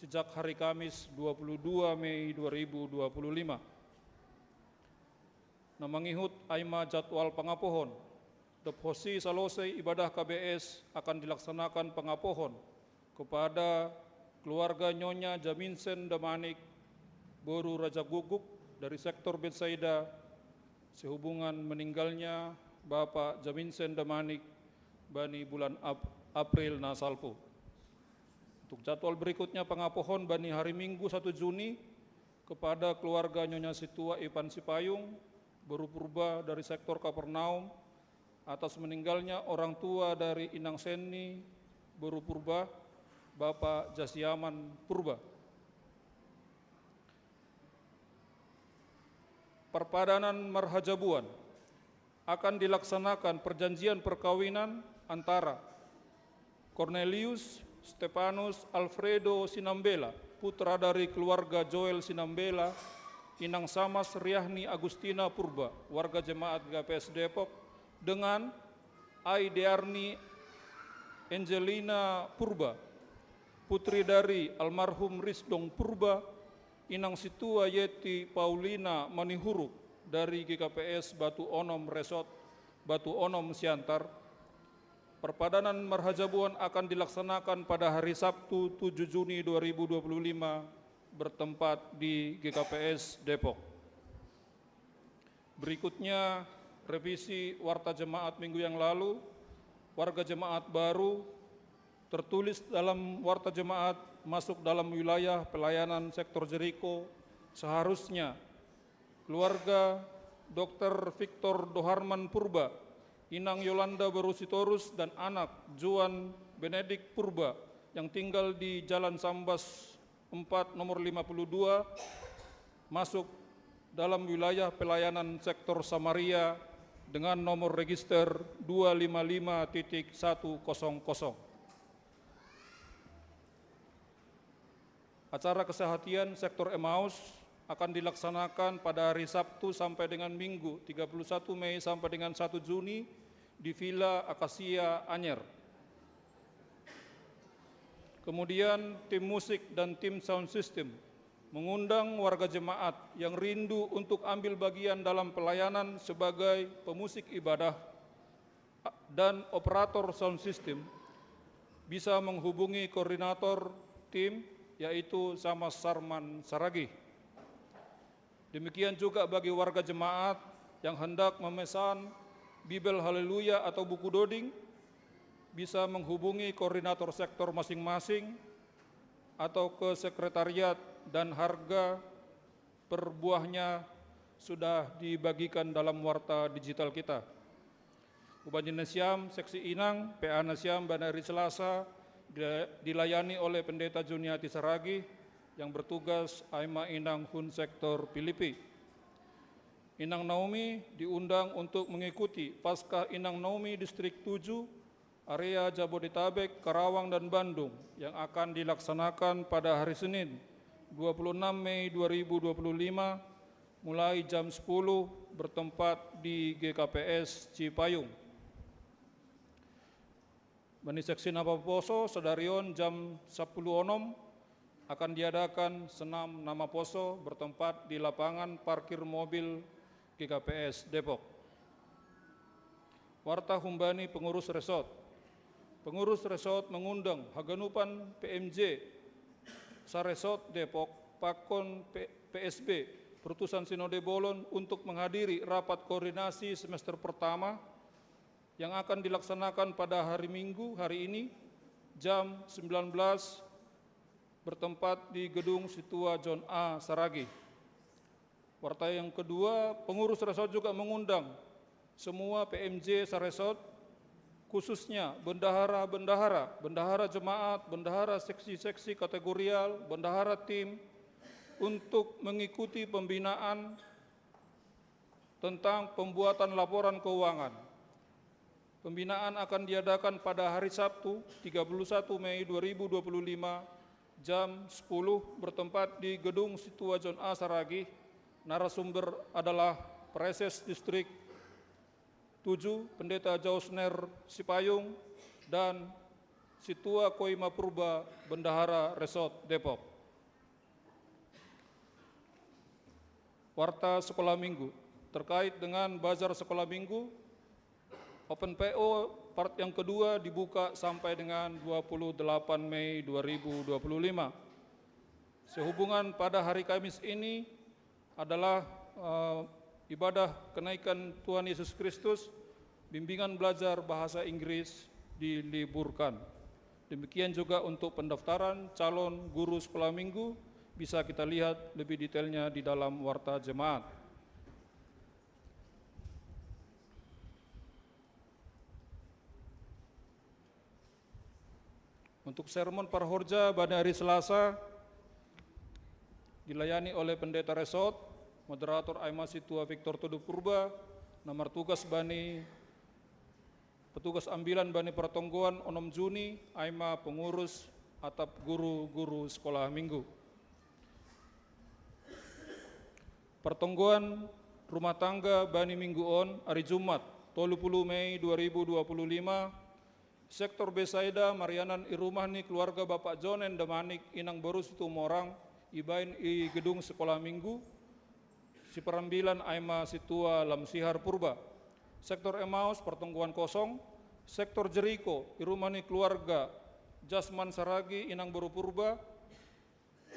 sejak hari Kamis 22 Mei 2025. Namangihut aima jadwal pangapohon. Dephosi salosai ibadah KBS akan dilaksanakan pangapohon kepada keluarga Nyonya Jaminsen Damanik Boru Raja Guguk dari sektor Betsaida sehubungan meninggalnya Bapak Jaminsen Damanik bani bulan April nasalpo. Untuk jadwal berikutnya pangapohon bani hari Minggu 1 Juni kepada keluarga Nyonya Situa Ipan Sipayung Boru Purba dari sektor Kapernaum atas meninggalnya orang tua dari Inang Seni Boru Purba, Bapak Jasyaman Purba. Perpadanan Marhajabuan akan dilaksanakan perjanjian perkawinan antara Cornelius Stepanus Alfredo Sinambela, putra dari keluarga Joel Sinambela, Inang Samas Riahni Agustina Purba, warga jemaat GKPS Depok, dengan Aidearni Angelina Purba, putri dari almarhum Risdong Purba, Inang Situa Yeti Paulina Manihuruk dari GKPS Batu Onom Resort, Batu Onom Siantar. Perpadanan Marhajabuan akan dilaksanakan pada hari Sabtu 7 Juni 2025 bertempat di GKPS Depok. Berikutnya revisi warta jemaat minggu yang lalu. Warga jemaat baru tertulis dalam warta jemaat masuk dalam wilayah pelayanan sektor Jeriko seharusnya keluarga Dr. Victor Doharman Purba, Inang Yolanda Berusitorus dan anak Juan Benedik Purba yang tinggal di Jalan Sambas 4 nomor 52 masuk dalam wilayah pelayanan sektor Samaria dengan nomor register 255.100. Acara kesehatan sektor Emmaus akan dilaksanakan pada hari Sabtu sampai dengan Minggu 31 Mei sampai dengan 1 Juni di Villa Akasia Anyer. Kemudian tim musik dan tim sound system mengundang warga jemaat yang rindu untuk ambil bagian dalam pelayanan sebagai pemusik ibadah dan operator sound system bisa menghubungi koordinator tim yaitu Samas Sarman Saragi. Demikian juga bagi warga jemaat yang hendak memesan Bibel Haleluya atau buku doding bisa menghubungi koordinator sektor masing-masing atau ke sekretariat dan harga per buahnya sudah dibagikan dalam warta digital kita. Ubanjina Siam, Seksi Inang, PA Nasiam, Bandari Selasa, dilayani oleh Pendeta Juniati Saragi yang bertugas Aima Inang Hun Sektor Pilipi. Inang Naomi diundang untuk mengikuti Paskah Inang Naomi Distrik 7, area Jabodetabek, Karawang, dan Bandung yang akan dilaksanakan pada hari Senin 26 Mei 2025 mulai jam 10 bertempat di GKPS Cipayung. Bani Seksi Namaposo Sedarion jam 10 onom akan diadakan senam nama poso bertempat di lapangan parkir mobil GKPS Depok. Warta Humbani Pengurus Resort. Pengurus resort mengundang Haganupan PMJ Saresort Depok, Pakon PSB, Perutusan Sinode Bolon untuk menghadiri rapat koordinasi semester pertama yang akan dilaksanakan pada hari Minggu hari ini jam 19 bertempat di Gedung Situa John A. Saragi. Warta yang kedua, pengurus resort juga mengundang semua PMJ Saresort, khususnya bendahara-bendahara, bendahara jemaat, bendahara seksi-seksi kategorial, bendahara tim, untuk mengikuti pembinaan tentang pembuatan laporan keuangan. Pembinaan akan diadakan pada hari Sabtu 31 Mei 2025 jam 10 bertempat di Gedung Situa John A. Saragi. Narasumber adalah Preses Distrik 7, Pendeta Jausner Sipayung, dan Situa Koima Purba, Bendahara Resort Depok. Warta Sekolah Minggu. Terkait dengan Bazar Sekolah Minggu, Open PO part yang kedua dibuka sampai dengan 28 Mei 2025. Sehubungan pada hari Kamis ini adalah ibadah kenaikan Tuhan Yesus Kristus, bimbingan belajar bahasa Inggris diliburkan. Demikian juga untuk pendaftaran calon guru sekolah minggu, bisa kita lihat lebih detailnya di dalam warta jemaat. Untuk sermon parhorja pada hari Selasa dilayani oleh Pendeta Resort, Moderator Aima Situa Victor Todo Purba, nomor tugas Bani petugas ambilan Bani Pertonggoan Onom Juni, Aima pengurus atap guru-guru sekolah minggu. Pertonggoan rumah tangga Bani Mingguon hari Jumat 30 Mei 2025, Sektor Besaida Marianan Irumahni keluarga Bapak Jonen Damanik Inang Baru Situ Morang ibain i gedung sekolah minggu si perambilan Aima Situa Lamsihar Purba. Sektor Emmaus Pertonggoan Kosong, Sektor Jeriko Irumani keluarga Jasman Saragi Inang Baru Purba,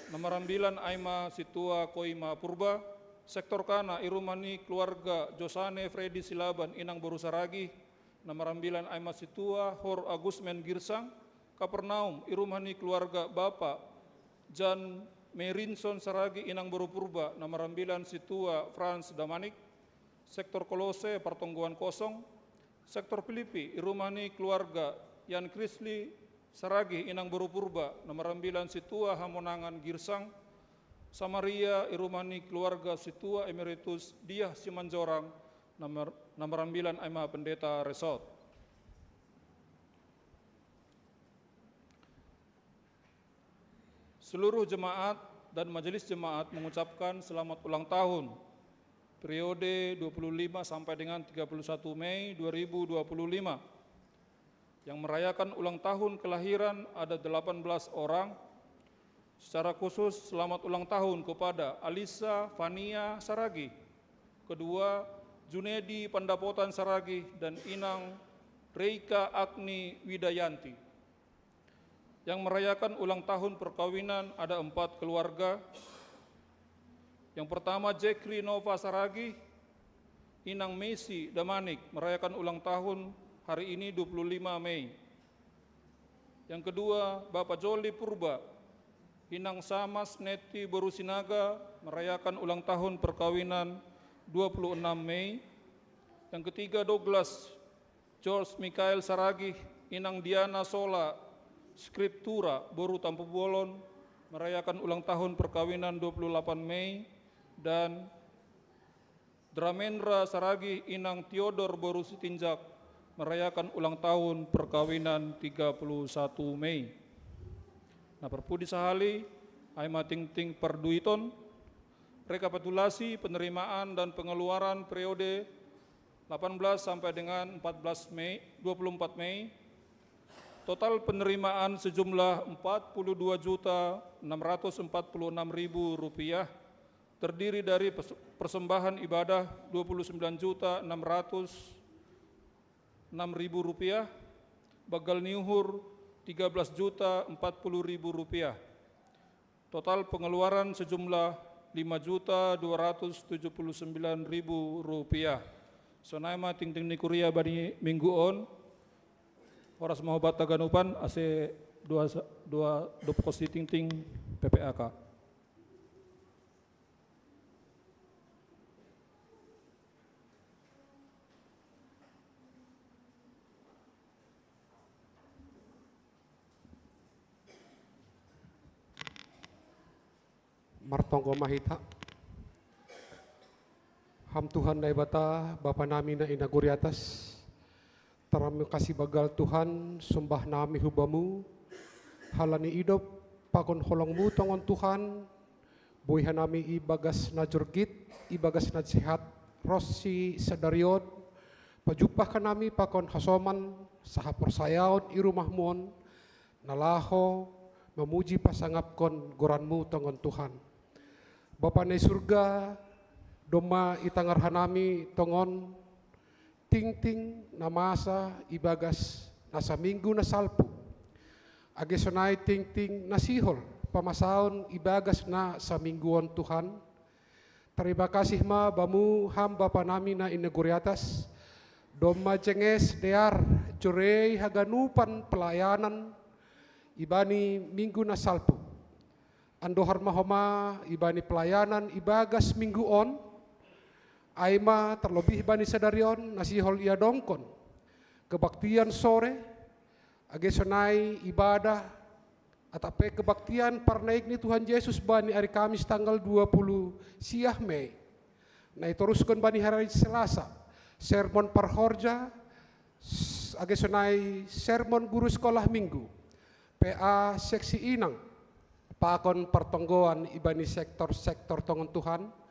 nomor 9 Aima Situa Koima Purba. Sektor Kana Irumani keluarga Josane Freddy Silaban Inang Baru Saragi, nomor 9 Aima Situa Hor Agusmen Girsang. Kapernaum Irumani keluarga Bapak Jan Merinson Saragi Inang Baru Purba, nomor 9 Situa Frans Damanik. Sektor Kolose Pertonggoan Kosong, Sektor Filipi Irumani keluarga Yan Krisli Saragi Inang Baru Purba, nomor 9 Situa Hamonangan Girsang. Samaria Irumani keluarga Situa Emeritus Diah Simanjorang, nomor 9 Aima Pendeta Resort. Seluruh jemaat dan majelis jemaat mengucapkan selamat ulang tahun periode 25 sampai dengan 31 Mei 2025. Yang merayakan ulang tahun kelahiran ada 18 orang. Secara khusus selamat ulang tahun kepada Alisa Fania Saragi, kedua Junedi Pandapotan Saragi, dan Inang Reika Agni Widayanti. Yang merayakan ulang tahun perkawinan ada 4 keluarga. Yang pertama Jekri Nova Saragi, Inang Messi Damanik, merayakan ulang tahun hari ini 25 Mei. Yang kedua Bapak Joli Purba, Inang Samas Neti Borusinaga, merayakan ulang tahun perkawinan 26 Mei. Yang ketiga Douglas George Mikael Saragih, Inang Diana Sola, Skriptura, Boru Tampu Bolon, merayakan ulang tahun perkawinan 28 Mei, dan Dramendra Saragih, Inang Theodor Boru Sitinjak, merayakan ulang tahun perkawinan 31 Mei. Nah, perpudi sahali, aima ting-ting perduiton, rekapitulasi penerimaan dan pengeluaran periode 18 sampai dengan 24 Mei, total penerimaan sejumlah Rp42.646.000, terdiri dari persembahan ibadah Rp29.606.000, bagal niuhur Rp13.040.000. Total pengeluaran sejumlah Rp5.279.000. Sonaima ting-ting nikuria bani minggu on, horas mau bata ganupan ase dua kosti ting-ting PPAK. Martonggo mahita. Ham Tuhan dai bata Bapa nami na inaguri atas. Terima kasih bagal Tuhan, sembah nami hubamu. Halani idop pakon holongmu tongon Tuhan. Buihan nami ibagas na jurgit, ibagas na sehat. Rossi sadarion. Pajupah ka nami pakon hasoman, saha persayaon irumahmon. Nalaho, memuji pasangapkon goranmu tongon Tuhan. Bapa na surga, doma itangarhanami tongon ting-ting na masa ibagas nasa minggu na salpo. Agesonay ting-ting na sihol pamasaon ibagas na sa mingguon Tuhan. Terima kasih ma bamu ham Bapa nami na inaguriatas. Doma cenges dear jorei haganupan pelayanan ibani minggu na salpo. Andohar mahoma ibani pelayanan ibagas minggu on. Aima terlebih bani sadarion nasihol ia dongkon. Kebaktian sore, agesonai ibadah, atape kebaktian parnaik ni Tuhan Yesus bani hari Kamis tanggal 20 siah Mei. Nah teruskan bani hari Selasa, sermon parhorja, agesonai sermon guru sekolah minggu, PA seksi inang, pakon pertonggoan ibani sektor-sektor tongon Tuhan.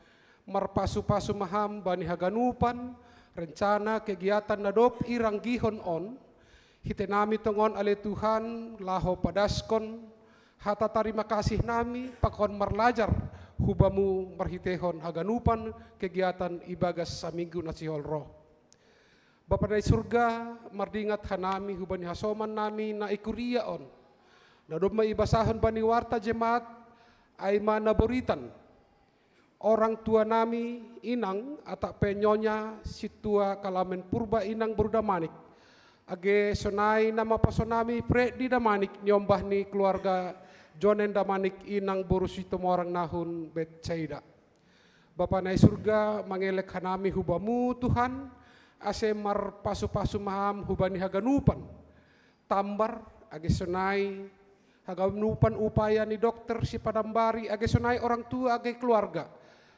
Marpasu-pasu maham bani haganupan rencana kegiatan nadop irang gihon on hitenami tongon ale Tuhan laho padaskon hata terima kasih nami pakon marlajar hubamu marhitehon haganupan kegiatan ibagas saminggu nasihol roh. Bapa dari surga mardingat hanami hubani hasoman nami na ikuria on nadop maibasahon bani warta jemaat aima naboritan orang tua nami inang atak penyonya situa kalamen purba inang berudamanik. Age sonai nama pasonami pre di damanik nyombah ni keluarga Jonen damanik inang borusito morang nahun Betsaida. Bapa nai surga mangelek hanami hubamu Tuhan asemar pasu-pasu maham hubani haganupan. Tambar age sonai haganupan upaya ni dokter si padambari age sonai orang tua age keluarga.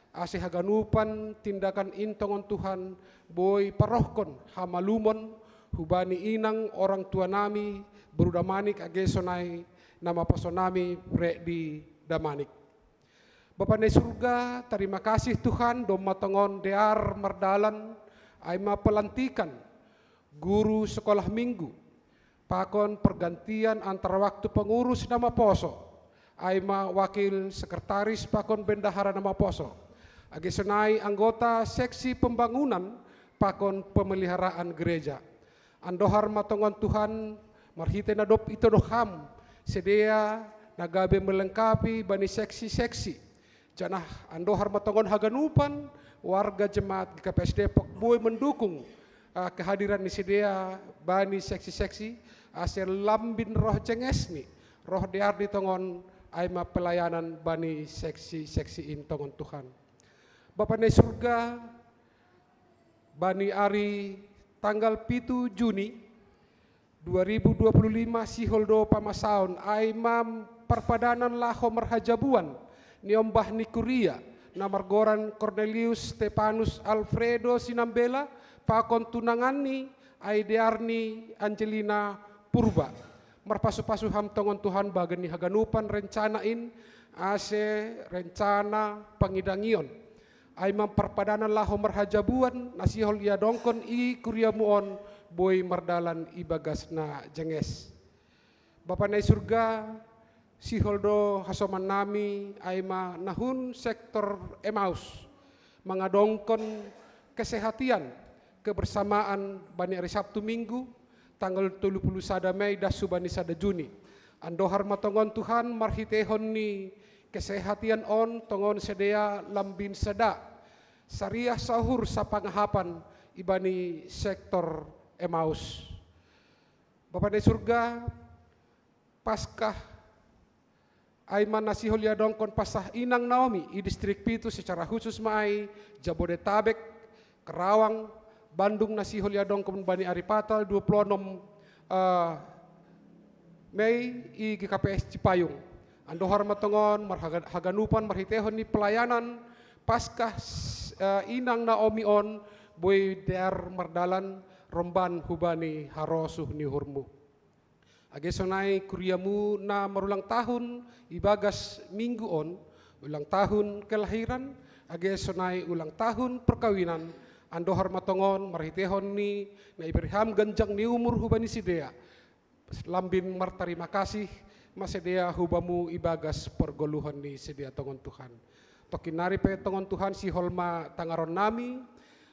Ase haganupan tindakan intongon Tuhan boy parohkon hamalumon hubani inang orang tua nami berudamanik agesonai nama pasonami pre di damanik. Bapa di surga terima kasih Tuhan doma tongon dear mardalan aima pelantikan guru sekolah minggu pakon pergantian antara waktu pengurus nama poso aima wakil sekretaris pakon bendahara nama poso. Agesonai anggota seksi pembangunan pakon pemeliharaan gereja. Andohar matongon Tuhan marhite nadop itu doham sedia nagabe melengkapi bani seksi-seksi. Janah andohar matongon haganupan warga jemaat GKPS Depok boy mendukung kehadiran ni sedia bani seksi-seksi asal lambin roh cengesni roh dear di tongon aima pelayanan bani seksi-seksi in tongon Tuhan. Bapa di surga bani ari tanggal 7 Juni 2025 siholdo pamasaon aimam perpadanan laho merhajabuan ni ombah ni Kuria na margoran Cornelius Stepanus Alfredo Sinambela pakon tunangani Aidearni Angelina Purba marpasu-pasu ham tongon Tuhan bagani haganupan rencanain ase rencana pangidangion ay memperpadanan laho merhajabuan nasihol ia dongkon i Kuria muon boy mardalan ibagas na jenges Bapa na surga siholdo hasoman nami ay nahun sektor Emmaus mangadongkon kesehatian kebersamaan bani hari Sabtu Minggu tanggal 31 Mei das subani sada Juni andohar matongon Tuhan marhitehon ni kesehatian on tongon sedea lambin seda sariah sahur sa pangahapan ibani sektor Emmaus Bapa di surga Paskah Aiman nasihol ya dongkon pasah inang Naomi i distrik Pitu secara khusus maai Jabodetabek Kerawang Bandung nasihol ya dongkon bani Aripatal 26 Mei i GKPS Cipayung andohar matongon marhaganupan marhitehon ni pelayanan Paskah inang Naomi on boy der mardalan romban hubani harosuh ni hurmu agesonai kuriamu na marulang tahun ibagas minggu on ulang tahun kelahiran agesonai ulang tahun perkawinan andohar matongon marhitehon ni na Ibrahim ganjang ni umur hubani sidea lambin martarima kasih masedea hubamu ibagas pergoluhan ni sedia tongon Tuhan tokinari pe tongon Tuhan si holma tangaron nami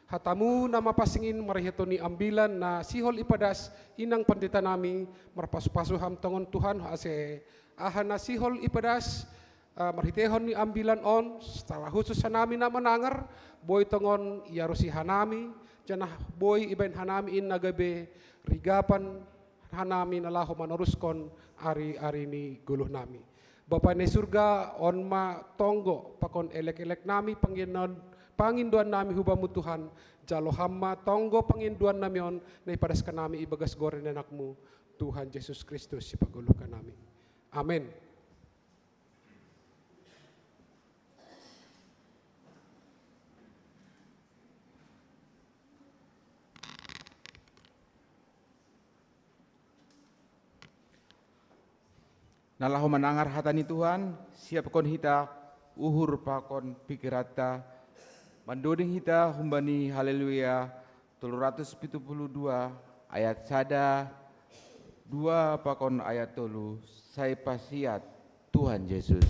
hatamu nama pasingin marhetoni ambilan na sihol ipadas inang pandita nami marpasu-pasu ham tongon Tuhan ase ahana sihol ipadas marhitehon ni ambilan on secara khusus hanami na manangar boy tongon iarusi hanami janah boy ibain hanami in nagabe rigapan hanami nalaho manuruskon ari-ari ni guluh nami Bapa ni surga on ma tonggo pakon elek-elek nami panginduan nami hubamu Tuhan jalo hamma tonggo panginduan nami on naipadas ka nami ibagas goren anakmu Tuhan Yesus Kristus sipaguluh ka nami amin. Nalahu manangar hatani Tuhan, siap kon hita uhur pakon pikirata, mandoding hita humbani haleluya 372 ayat sada 2 pakon ayat 3 saya pasiat Tuhan Yesus.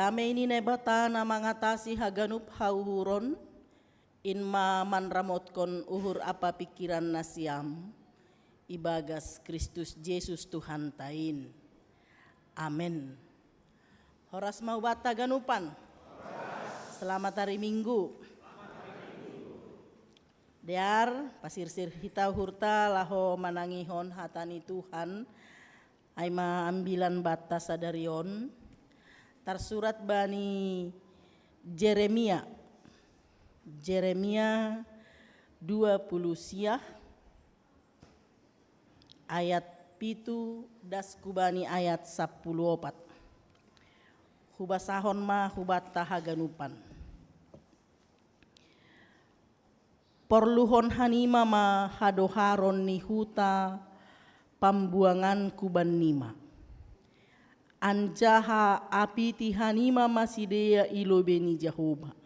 Damai ni nebata na mangatasi haganup hauhuron, inma manramotkon uhur apa pikiran nasiam, ibagas Kristus Yesus Tuhan tain. Amin. Horas mau bata ganupan. Selamat hari Minggu. Dear pasirsir hita hurta laho manangihon hatani Tuhan aima ambilan bata sadarion tersurat bani Jeremia 20 siah ayat pitu das kubani ayat 14 hubasahon ma hubata haganupan. Porluhon hanima ma hadoharon ni huta pambuangan kuban nima. Anjaha api ti hanima masidea ilobeni Jahoba.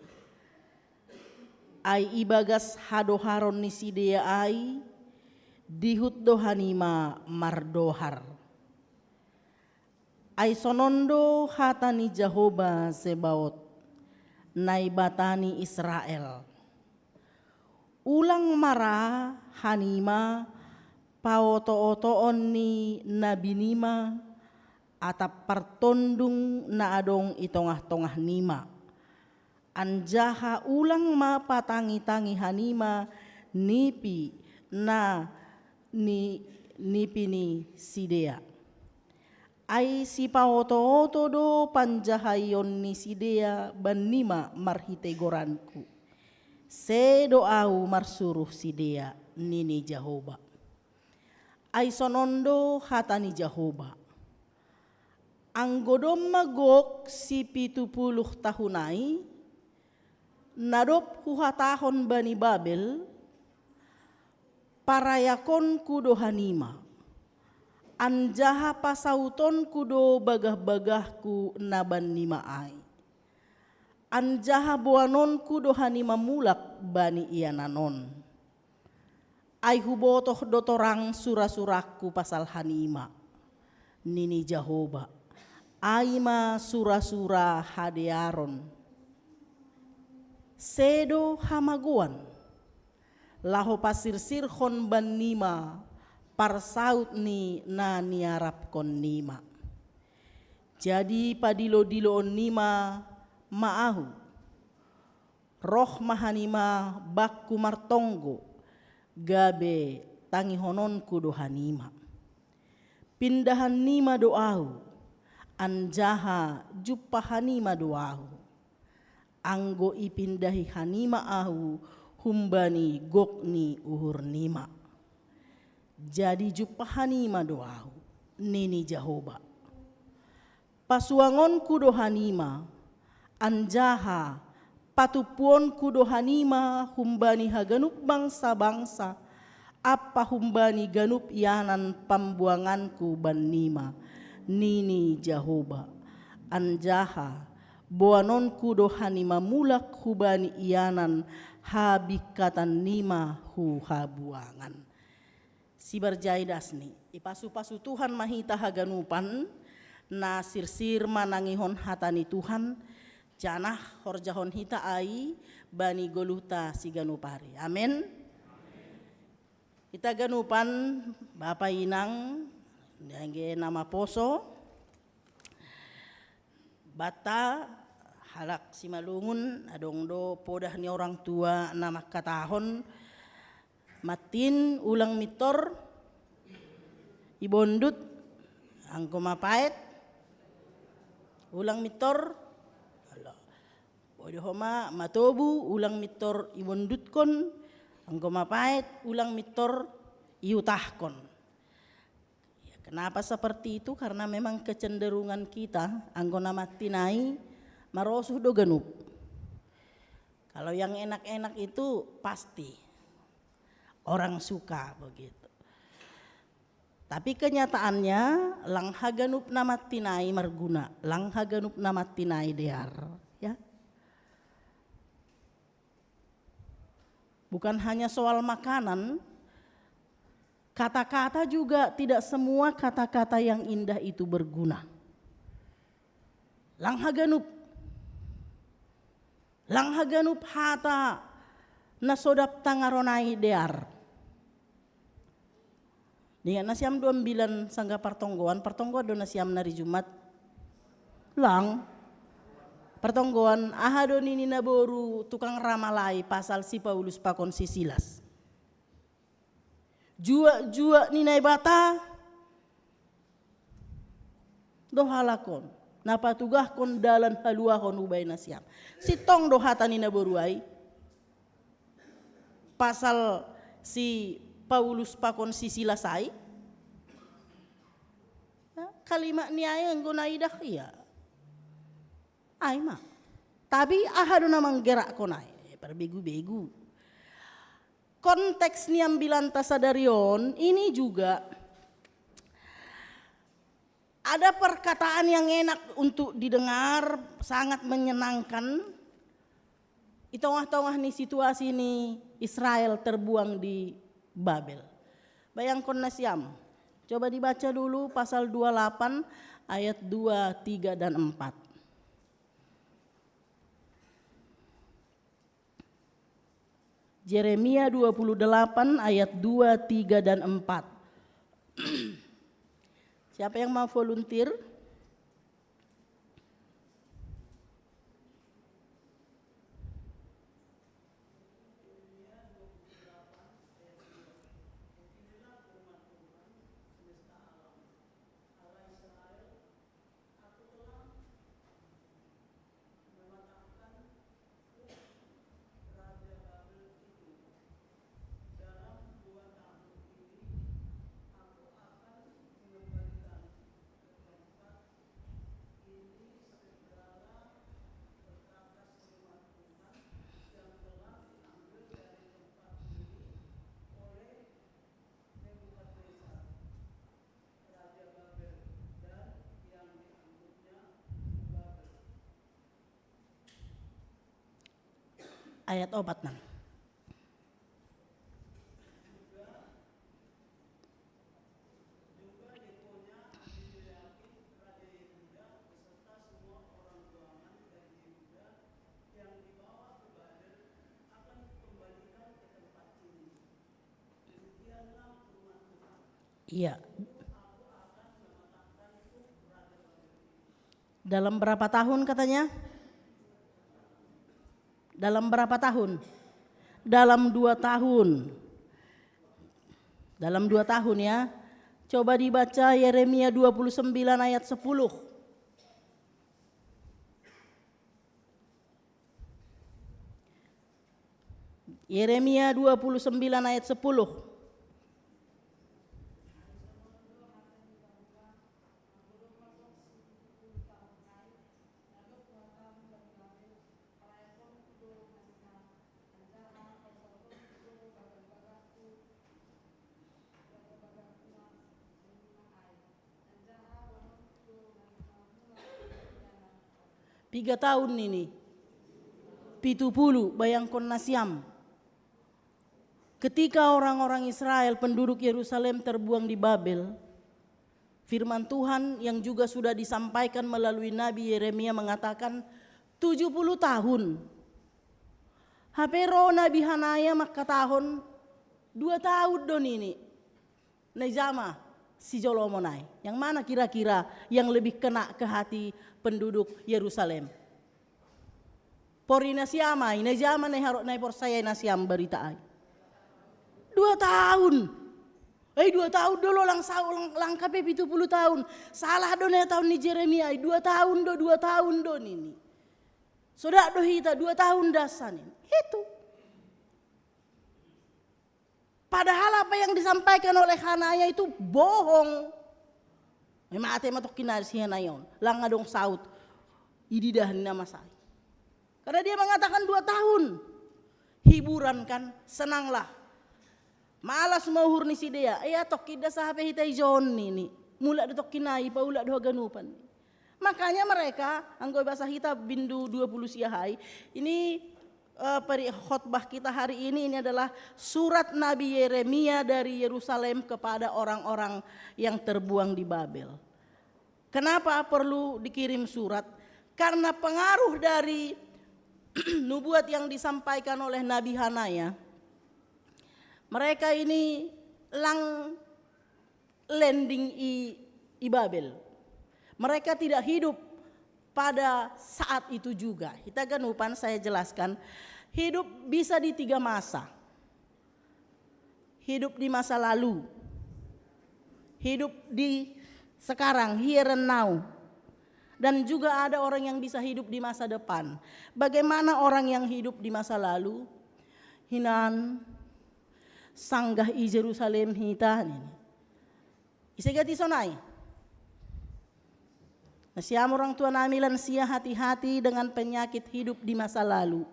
Ai ibagas hadoharon ni sidea ai dihut dohanima mardohar. Ai sonondo hatani Jahoba Sebaot naibatani Israel. Ulang mara hanima paoto-otoon ni nabi nima atap partondung na adong itongah-tongah nima. Anjaha ulang ma patangi-tangi hanima nipi na nipi ni sidea. Ai si paoto-oto do panjahayon ni sidea banima marhite goranku. Sedoau marsuruh sidea nini Jahoba. Ai sonondo hatani Jahoba. Anggodom magok si 70 tahunai nadop huhatahon bani Babel parayakon kudo hanima. Anjaha pasauton kudo bagah-bagahku naban nima ai. Anjaha buanon kudo hanima mulak bani iananon. Ai hubotoh dotorang surah-surahku pasal hanima. Nini Jahoba. Aima surah-surah hadearon. Sedo hamaguan. Laho pasirsirhon ban nima. Parsaut ni na niarap kon nima. Jadi padilo-diloon nima maahu. Roh mahanima bakku martonggo. Gabe tangihonon kudo hanima. Pindahan nima doahu. Anjaha juppa hanima doahu. Anggo ipindahi hanima ahu. Humbani gokni uhur nima. Jadi juppa hanima doahu. Nini Jahoba. Pasuangon kudo hanima. Anjaha patupuon kudo hanima humbani haganup bangsa-bangsa. Apa humbani ganup ianan pambuanganku banima. Nini Jahoba. Anjaha boanon kudo hanima mulak hubani ianan habikatan nima hu habuangan. Si berjaidas ni ipasu-pasu Tuhan mahita haganupan na sirsir manangihon hatani Tuhan janah horjahon hita ai bani goluta si ganupari. Amin. Kita ganupan Bapak Inang dangge nama poso bata halak si malungun adong do podah ni orang tua nama katahon matin ulang mitor ibondut angko mapait ulang mitor bodoh homa matobu ulang mitor ibondut kon angko mapait ulang mitor iutahkon. Ya, kenapa seperti itu? Karena memang kecenderungan kita angko nama tinai marosuh do ganup. Kalau yang enak-enak itu pasti orang suka begitu. Tapi kenyataannya lang haganup nama tinai marguna, lang haganup nama tinai dear, ya. Bukan hanya soal makanan, kata-kata juga tidak semua kata-kata yang indah itu berguna. Lang haganup lang haganup hata na sodap tangaronai dear. Dengan nasiam 29 sangga pertonggoan do nasiam nari Jumat lang pertonggoan ahado nini naboru tukang ramalai pasal si Paulus pakon si Silas. Jua ninai bata dohalakon napatugah kon dalan haluahon ubay nasiam. Si tong dohata nina boruai pasal si Paulus pakon si Silasai kalimat ni ay ang gunaidah iya ay mak tapi ahado namang gerak konay perbegu-begu konteks ni ambilan tasadarion ini juga ada perkataan yang enak untuk didengar, sangat menyenangkan. Di tengah-tengah nih situasi ini Israel terbuang di Babel. Bayangkan nasiam. Coba dibaca dulu pasal 28 ayat 2, 3 dan 4. Yeremia 28 ayat 2, 3 dan 4. Siapa yang mau volunteer? Ayat 4. Iya. Dalam berapa tahun katanya? Dalam berapa tahun? Dalam 2 tahun. Dalam 2 tahun ya. Coba dibaca Yeremia 29 ayat 10. Yeremia 29 ayat 10. Tiga tahun ini, 70 bayangkon nasiam. Ketika orang-orang Israel penduduk Yerusalem terbuang di Babel, firman Tuhan yang juga sudah disampaikan melalui Nabi Yeremia mengatakan 70 tahun. Hapero Nabi Hanaya maka tahun 2 tahun don ini. Nejama si Jolomonai. Yang mana kira-kira yang lebih kena ke hati penduduk Yerusalem? Pori nasiama, ina zaman na harok na porsaya nasiam berita ay. 2 tahun. 2 tahun dulu langkape 70 tahun. Salah do na tahun ni Jeremia 2 tahun do 2 tahun do ini. Sudah do hita 2 tahun dasan ini. Itu. Padahal apa yang disampaikan oleh Hanaya itu bohong. Memang ate matok kinar si Hanayon. Lang adong saut. Ididah ni nama saya. Karena dia mengatakan 2 tahun. Hiburan kan, senanglah. Malas mauhur ni si dia. Tok kida sahape hitai John ini. Mula do tok kinai, paula do ganupan. Makanya mereka, anggo bahasa kita bindu 20 siahai. Ini khotbah kita hari ini adalah surat Nabi Yeremia dari Yerusalem kepada orang-orang yang terbuang di Babel. Kenapa perlu dikirim surat? Karena pengaruh dari nubuat yang disampaikan oleh Nabi Hanaya, mereka ini landing i Babel. Mereka tidak hidup pada saat itu juga. Kita ganupan saya jelaskan, hidup bisa di 3 masa. Hidup di masa lalu, hidup di sekarang, here and now. Dan juga ada orang yang bisa hidup di masa depan. Bagaimana orang yang hidup di masa lalu? Hinan sanggah i Jerusalem hita ini. Isegati sonai. Nasiam orang tua nami lansia hati-hati dengan penyakit hidup di masa lalu.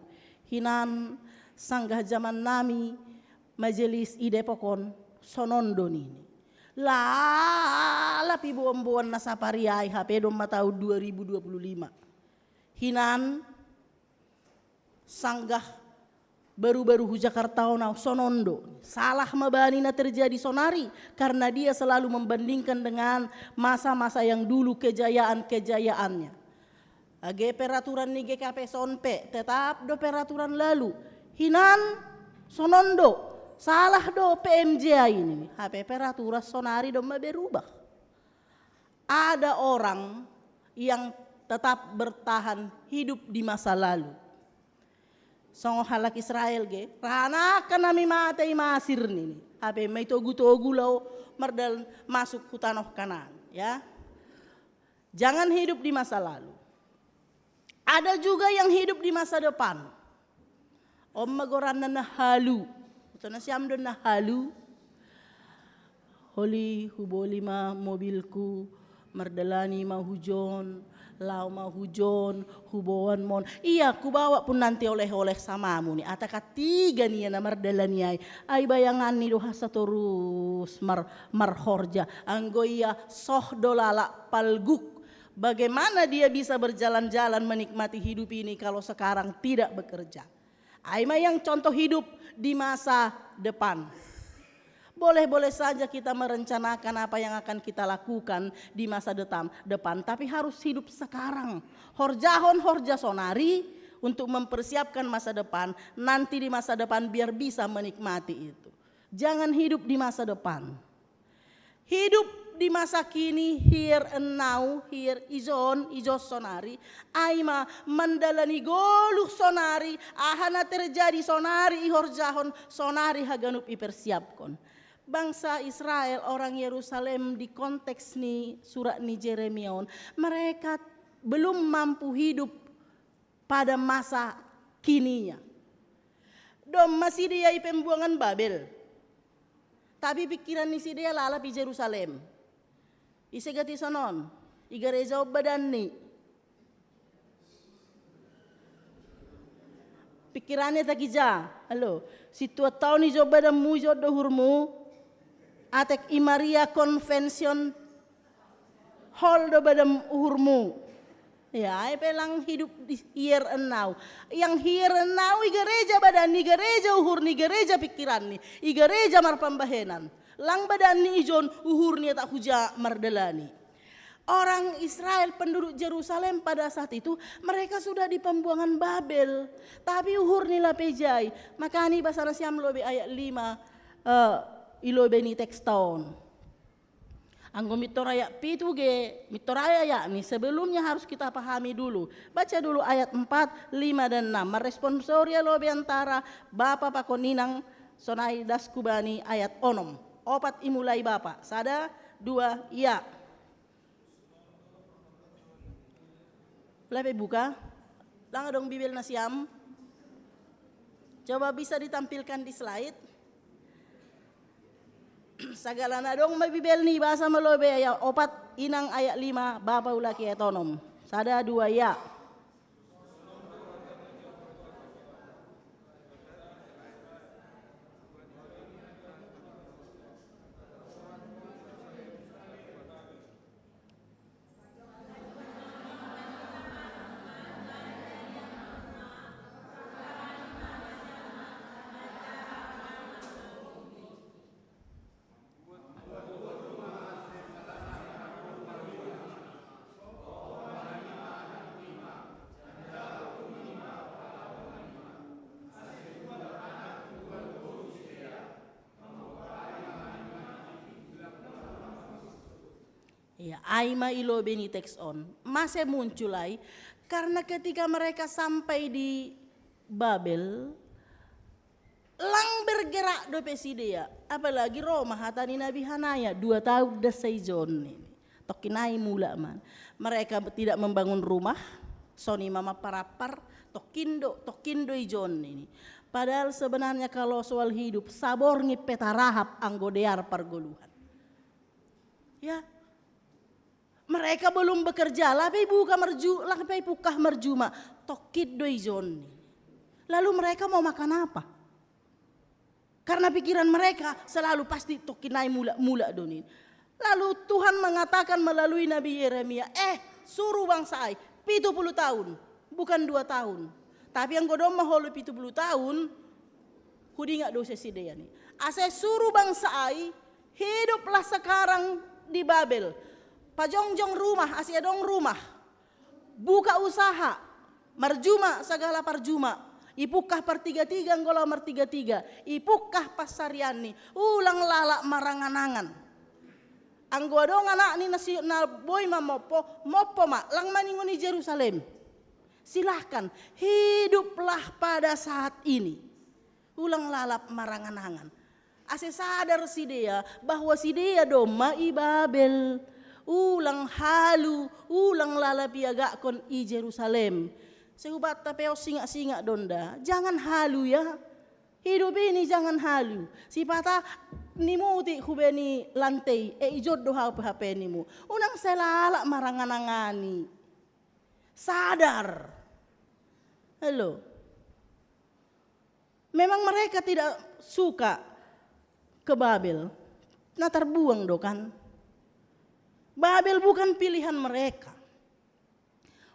Hinan sanggah zaman nami majelis i Depokon sonondo ini. Lala pibuan-buan na sapariay HP dong matau 2025. Hinan sanggah baru-baru hu Jakarta na sonondo. Salah mabani na terjadi sonari karena dia selalu membandingkan dengan masa-masa yang dulu kejayaan-kejayaannya. Age peraturan ni GKP sonpe tetap do peraturan lalu. Hinan sonondo. Salah do PMJ ini, HP peraturan sonari do berubah. Ada orang yang tetap bertahan hidup di masa lalu. Songo halak Israel ge, rana kan nami matei Masir nih. HP mai togu-togu lau merdal masuk hutan Kanan, ya. Jangan hidup di masa lalu. Ada juga yang hidup di masa depan. Om magoran na halu. Sana siam don na halu. Holi huboli ma mobilku merdalani ma hujon, lau ma hujon, huboan mon. Iya, ku bawa pun nanti oleh-oleh samamu nih. Ata katiga nih na merdalani ay bayangan ni doha satorus marhorja. Anggo iya soh dolala palguk. Bagaimana dia bisa berjalan-jalan menikmati hidup ini kalau sekarang tidak bekerja? Aima yang contoh hidup di masa depan. Boleh-boleh saja kita merencanakan apa yang akan kita lakukan di masa depan, tapi harus hidup sekarang. Horjahon horja sonari untuk mempersiapkan masa depan, nanti di masa depan biar bisa menikmati itu. Jangan hidup di masa depan. Hidup di masa kini, here and now, here izos sonari, aima mandalani goluh sonari, ahana terjadi sonari ihorjahon sonari haganup ipersiapkon. Bangsa Israel, orang Yerusalem di konteks ni surat ni Jeremiaon, mereka belum mampu hidup pada masa kininya. Dom masih dia pembuangan Babel. Tapi pikiran ni si dia lalap di Yerusalem. Isegati sonon, igereja badan ni. Pikirannya tak ija, halo. Situa tahun ni jo badan mu jo dohurmu, atek imaria convention hall do badan uhurmu. Ya, ay pelang hidup di here and now. Yang here and now igereja badan ni, igereja uhur ni, igereja pikiran ni, igereja marpambahenan. Lang badan ni ijon uhurnya tak huja mardalani. Orang Israel penduduk Jerusalem pada saat itu mereka sudah di pembuangan Babel, tapi uhur nila pejai. Makani bahasa Nasiam lobe ayat 5 ilobe ni teks tahun. Anggo mitoraya pitu ge, mitoraya ya nih sebelumnya harus kita pahami dulu. Baca dulu ayat 4, 5 dan 6. Meresponsoria lobe antara Bapa pakoninang sonai daskubani ayat onom. Opat imulai Bapak. Sada, 2, ya. Lebih buka. Lang dong Bibel Nasiam. Coba bisa ditampilkan di slide. Sagala na dong Bibel ni bahasa melobe ya. Opat inang ayat 5 Bapak ulaki etonom. Sada, 2, ya. Ya, aima ilo beni text on. Masih muncul lagi karena ketika mereka sampai di Babel, lang bergerak do Pesidia, apalagi Roma hatani Nabi Hanaya 2 tahun desai John ini. Tokinai mula man. Mereka tidak membangun rumah, soni mama parapar, tokindo John ini. Padahal sebenarnya kalau soal hidup, sabor ngi peta rahap anggodear pargoluhan. Ya, mereka belum bekerja, tapi pukah merjuma, tokid doi John. Lalu mereka mau makan apa? Karena pikiran mereka selalu pasti tokinai mula donin. Lalu Tuhan mengatakan melalui Nabi Yeremia, suruh bangsa ai 70 tahun, bukan 2 tahun. Tapi yang godom maholu 70 tahun, hudi nggak dosa sidea nih. Ase suruh bangsa ai hiduplah sekarang di Babel. Pajongjong rumah, asia dong rumah. Buka usaha, marjuma segala parjuma. Ipukah pertiga-tiga ngolah mertiga-tiga. Ipukah pasariani, ulang lalak maranganangan. Anggo dong anak ni nasional boy mopo mak lang maningoni Jerusalem. Silahkan hiduplah pada saat ini. Ulang lalap maranganangan. Ase sadar si dia bahwa si dia doma i Babel. Ulang halu, ulang lalap piagakon i Jerusalem. Sehubat tapeo singa-singa donda. Jangan halu ya. Hidup ini jangan halu. Si patah nimuti hubeni lantai. Ijod doha HP nimu. Unang selala maranganangani. Sadar. Halo. Memang mereka tidak suka ke Babel. Nah terbuang do kan. Babel bukan pilihan mereka.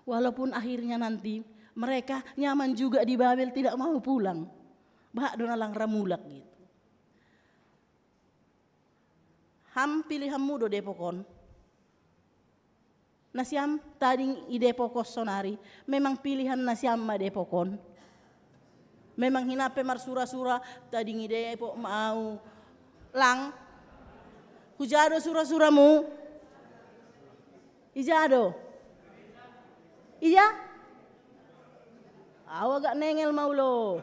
Walaupun akhirnya nanti mereka nyaman juga di Babel tidak mau pulang. Bah donalang ramulak gitu. Ham pilihanmu do depokon. Nasiam tading ide pokos sonari. Memang pilihan nasiam ma depokon. Memang hinape marsura-sura tading ide pok mau lang. Hujado sura-suramu. Ijado. Iya? Awa gak nengel mau lo.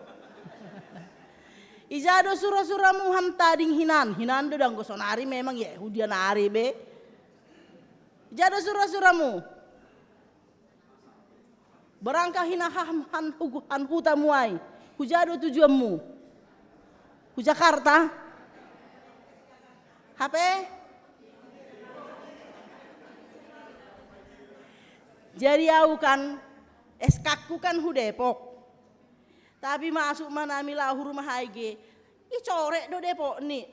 Ijado sura-suramu ham tading hinan do dang sonari memang ya hudian ari be. Ijado sura-suramu. Berangkah hinaham han hutamuai. Hujado tujuanmu. Hu Jakarta. HP? Jadi aku kan eskakku kan hu Depok. Tapi masuk mana milah rumah haige. I corek do Depok ni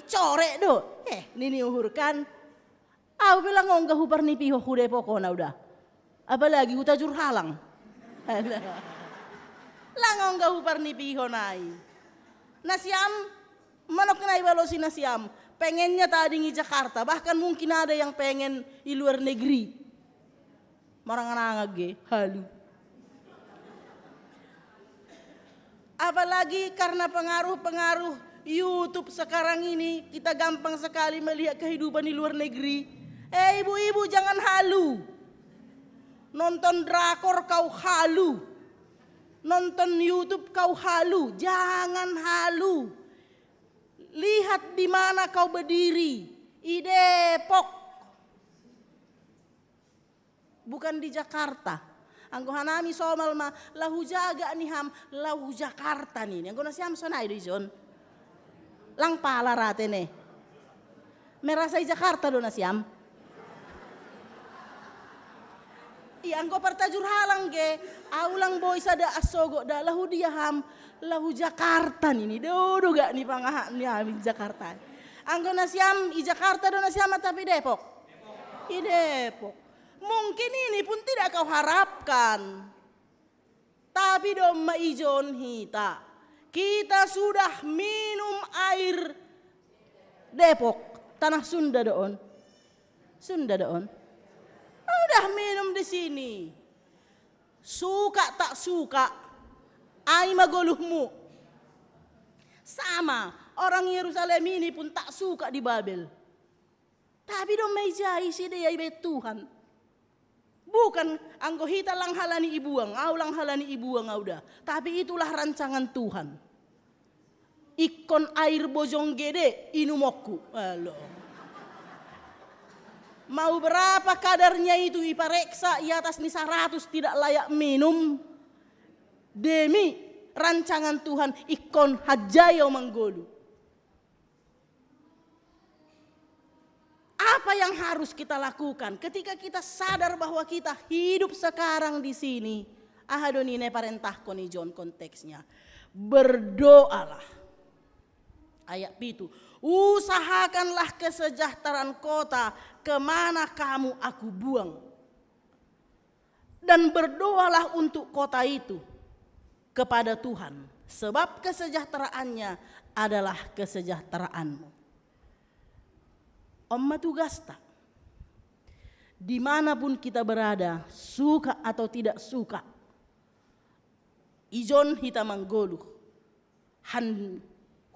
corek do. Nini uhur kan. Aku bilang nggak hupar ni piho hu Depok kona udah. Apalagi utajur halang. Lang nggak hupar ni piho nai. Nasiam manok nai balosi nasiam. Pengennya tadi di Jakarta. Bahkan mungkin ada yang pengen di luar negeri. Maranganangag halu. Apalagi karena pengaruh YouTube sekarang ini kita gampang sekali melihat kehidupan di luar negeri. Ibu-ibu jangan halu. Nonton drakor kau halu. Nonton YouTube kau halu. Jangan halu. Lihat di mana kau berdiri. Di Depok. Bukan di Jakarta. Anggo hanami somal ma lahu jaga ni ham lahu Jakarta ni. Anggo nasiam sonai do jon. Lang pala rate ne. Merasai Jakarta do nasiam. Anggo partajur halang ge. Aulang boy sada asogo da lahu dia ham lahu Jakarta ni. Do gak ni pangaha ni ham Jakarta. Anggo nasiam i Jakarta do nasiam tapi Depok. I Depok. Mungkin ini pun tidak kau harapkan. Tapi doma ijon hita. Kita sudah minum air Depok. Tanah Sunda doon. Sunda doon. Udah minum di sini. Suka tak suka. Ai magoluhmu. Sama. Orang Yerusalem ini pun tak suka di Babel. Tapi dong meja isi dia ibe Tuhan. Bukan anggo hita lang halani ibuang, au lang halani ibuang udah. Tapi itulah rancangan Tuhan. Ikon air bojong gede inumokku. Halo. Mau berapa kadarnya itu ipareksa i atas ni 100 tidak layak minum. Demi rancangan Tuhan ikon hajayo manggolu. Apa yang harus kita lakukan ketika kita sadar bahwa kita hidup sekarang di sini? Ahadonine parentah konijon konteksnya. Berdoalah. Ayat 7. Usahakanlah kesejahteraan kota kemana kamu aku buang. Dan berdoalah untuk kota itu kepada Tuhan. Sebab kesejahteraannya adalah kesejahteraanmu. Omma tugas tak. Dimanapun kita berada, suka atau tidak suka. Ijon hita manggolu.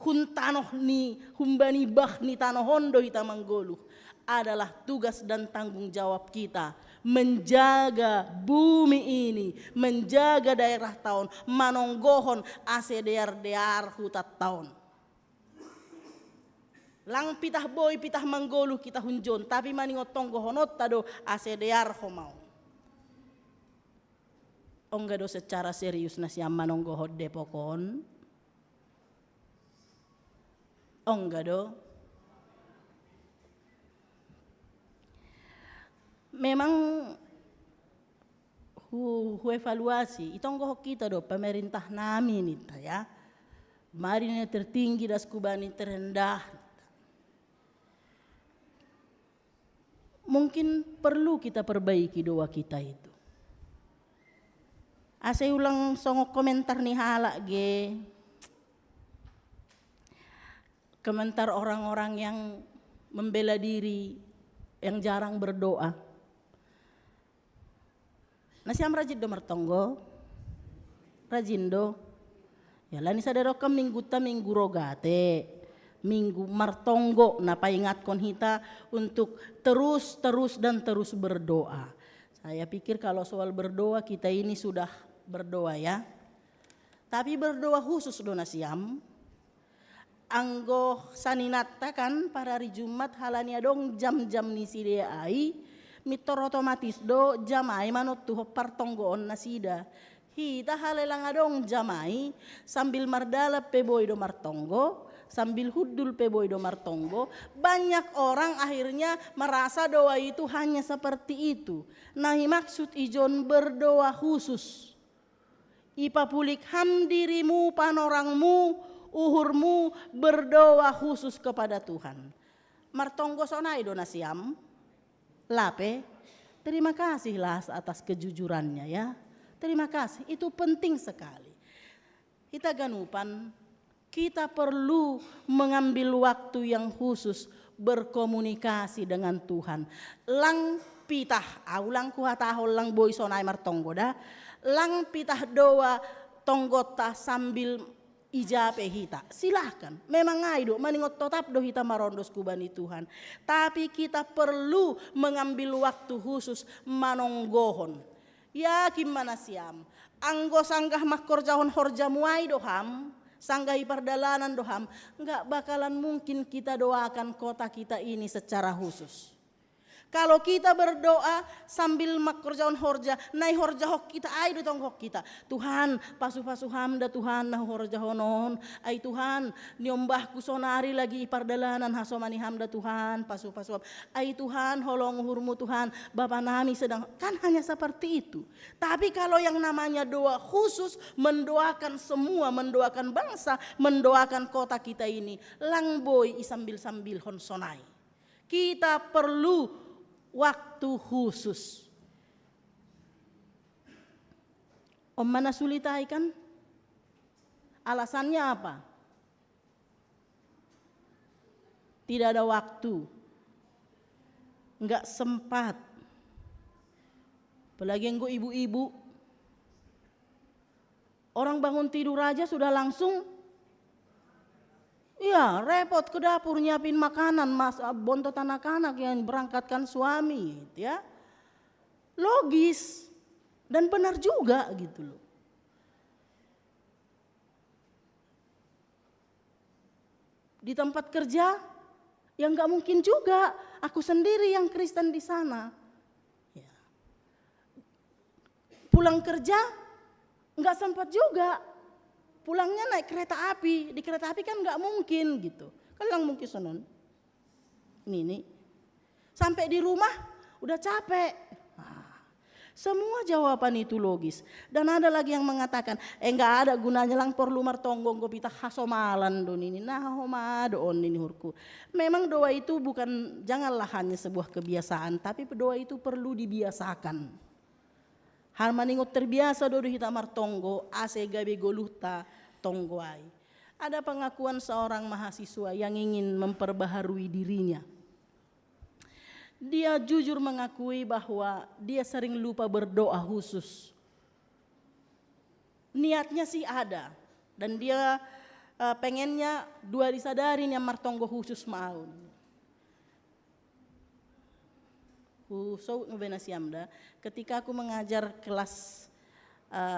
Huntanoh ni humbani bah ni tanoh hondo hita manggolu. Adalah tugas dan tanggung jawab kita. Menjaga bumi ini. Menjaga daerah tahun. Manonggohon ase dear hutat tahun. Lang pitah boy pitah manggolu kita hunjon. Tapi maningot tonggo honot tado ase dear homau. Onggado secara serius na siya manonggohod depokon. Onggado. Memang evaluasi itong gohok kita do pemerintah namin ita ya. Mari ni tertinggi das kubani terendah. Mungkin perlu kita perbaiki doa kita itu. Ase ulang songok komentar nih halak ge. Komentar orang-orang yang membela diri, yang jarang berdoa. Nasiam rajin do martonggo. Rajin do. Ya lani sadarokam minggu rogate. Minggu martonggo na paingatkon hita untuk terus berdoa. Saya pikir kalau soal berdoa kita ini sudah berdoa ya. Tapi berdoa khusus do nasiam. Anggo saninata kan para hari Jumat halania dong jam-jam ni sideai. Mitor otomatis do jamai manot tuh partonggoon nasida. Hita halelang adong jamai sambil mardala peboy do martonggo. Sambil hudul peboy do martonggo, banyak orang akhirnya merasa doa itu hanya seperti itu. Nah maksud ijon berdoa khusus. Ipapulik ham dirimu panorangmu, uhurmu berdoa khusus kepada Tuhan. Martonggo sonai do nasiam. Lape, terima kasihlah atas kejujurannya ya. Terima kasih, itu penting sekali. Kita ganupan. Kita perlu mengambil waktu yang khusus berkomunikasi dengan Tuhan. Lang pitah, aulang kuhatahol lang boy sonai martonggo dah. Lang pitah doa tonggota sambil ijape hita. Silahkan, memang aido maningot tetap do hita marondos kubani Tuhan. Tapi kita perlu mengambil waktu khusus manonggohon. Ya gimana siam? Anggo sanggah makorjahon horja muai doham. Sanggahi perdalanan doham, enggak bakalan mungkin kita doakan kota kita ini secara khusus. Kalau kita berdoa sambil makorjaon horja, naik horja hok kita, ay dutong hok kita. Tuhan, pasu-pasu hamda Tuhan, nah horja honon. Ay Tuhan, niombahku sonari lagi pardalanan hasomani hamda Tuhan, pasu-pasu. Ay Tuhan, holong uhurmu Tuhan, Bapa nami sedang, kan hanya seperti itu. Tapi kalau yang namanya doa khusus, mendoakan semua, mendoakan bangsa, mendoakan kota kita ini, langboy isambil-sambil honsonai. Kita perlu waktu khusus. Om mana sulitai kan? Alasannya apa? Tidak ada waktu. Enggak sempat. Apalagi yang ibu-ibu. Orang bangun tidur aja sudah langsung Iya, repot ke dapur nyiapin makanan, bontot anak-anak yang berangkatkan suami, gitu ya. Logis dan benar juga gitu loh. Di tempat kerja, yang nggak mungkin juga, aku sendiri yang Kristen di sana. Ya. Pulang kerja, nggak sempat juga. Pulangnya naik kereta api, di kereta api kan nggak mungkin gitu. Kalau mungkin sonon. Ini. Sampai di rumah udah capek. Nah, semua jawaban itu logis. Dan ada lagi yang mengatakan, nggak ada gunanya lang perlu martonggong gopita hasomalan don ini. Nah homadon ini hurku. Memang doa itu janganlah hanya sebuah kebiasaan, tapi doa itu perlu dibiasakan. Hal maningot terbiasa dodo hita martonggo ase gabe goluhta tonggoai. Ada pengakuan seorang mahasiswa yang ingin memperbaharui dirinya. Dia jujur mengakui bahwa dia sering lupa berdoa khusus. Niatnya sih ada dan dia pengennya dua disadarin yang martonggo khusus mau. So ngebenasiamda, ketika aku mengajar kelas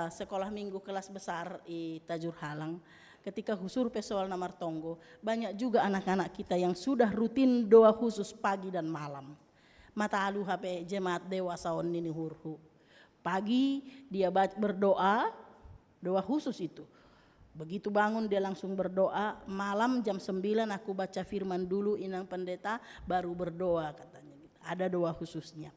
sekolah minggu kelas besar di Tajur Halang, ketika husur pesoal namar tonggo, banyak juga anak-anak kita yang sudah rutin doa khusus pagi dan malam. Mata alu HP jemaat dewasa on ini hurhu. Pagi dia berdoa, doa khusus itu. Begitu bangun dia langsung berdoa, malam jam 9 aku baca firman dulu inang pendeta baru berdoa katanya. Ada doa khususnya.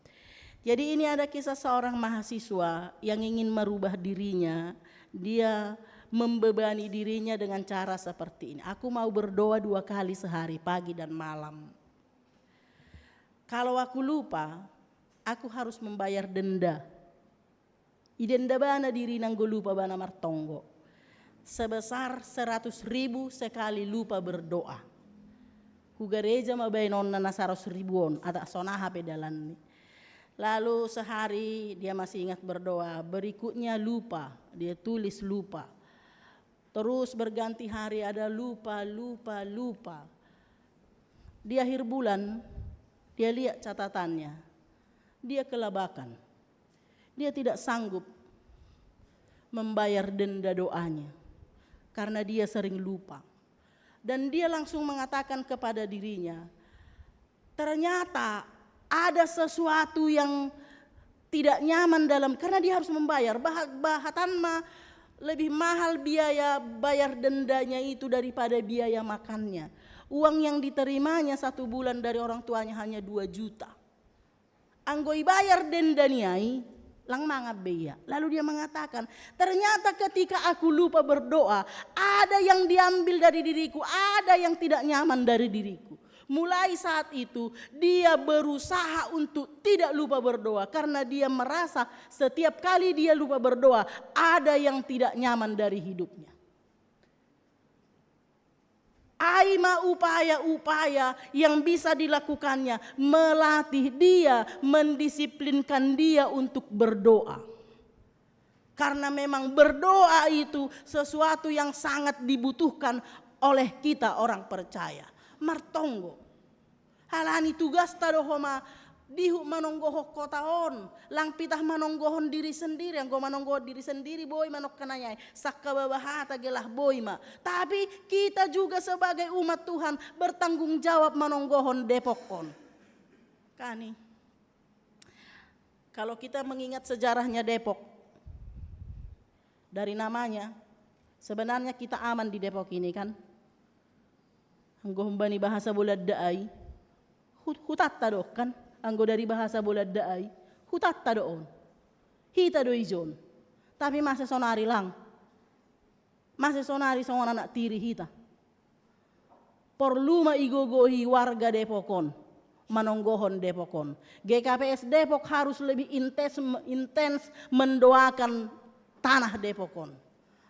Jadi ini ada kisah seorang mahasiswa yang ingin merubah dirinya. Dia membebani dirinya dengan cara seperti ini. Aku mau berdoa 2 kali sehari, pagi dan malam. Kalau aku lupa, aku harus membayar denda. Idenda bana diri nanggo lupa bana martonggo. Sebesar 100.000 sekali lupa berdoa. Hugareja mabain onna nasaros ribuan atau sonaha pedalan. Lalu sehari dia masih ingat berdoa, berikutnya lupa, dia tulis lupa. Terus berganti hari ada lupa. Di akhir bulan dia lihat catatannya, dia kelabakan. Dia tidak sanggup membayar denda doanya karena dia sering lupa. Dan dia langsung mengatakan kepada dirinya, ternyata ada sesuatu yang tidak nyaman dalam, karena dia harus membayar. Bahatan mah lebih mahal biaya bayar dendanya itu daripada biaya makannya. Uang yang diterimanya 1 bulan dari orang tuanya hanya 2 juta. Anggoi bayar denda niai, lang mangap beya. Lalu dia mengatakan, ternyata ketika aku lupa berdoa, ada yang diambil dari diriku, ada yang tidak nyaman dari diriku. Mulai saat itu dia berusaha untuk tidak lupa berdoa karena dia merasa setiap kali dia lupa berdoa ada yang tidak nyaman dari hidupnya. Aima upaya-upaya yang bisa dilakukannya melatih dia, mendisiplinkan dia untuk berdoa. Karena memang berdoa itu sesuatu yang sangat dibutuhkan oleh kita orang percaya. Martonggo. Halani tugas tadohoma dihu manonggoho kotaon, lang pitah manonggohon diri sendiri, anggo manonggoh diri sendiri boy manok kanayai, sakka babahata gelah boy ma. Tapi kita juga sebagai umat Tuhan bertanggung jawab manonggohon depokon. Kani. Kalau kita mengingat sejarahnya Depok, dari namanya, sebenarnya kita aman di Depok ini kan. Anggo humbani bahasa bulad daai, hutatta dok kan. Anggo dari bahasa bulad daai, hutatta doon. Hita do ijon. Tapi masih sonari lang. Masih sonari songon anak tiri hita. Perlu maigogohi warga Depokon, manonggohon Depokon. GKPS Depok harus lebih intens mendoakan tanah Depokon.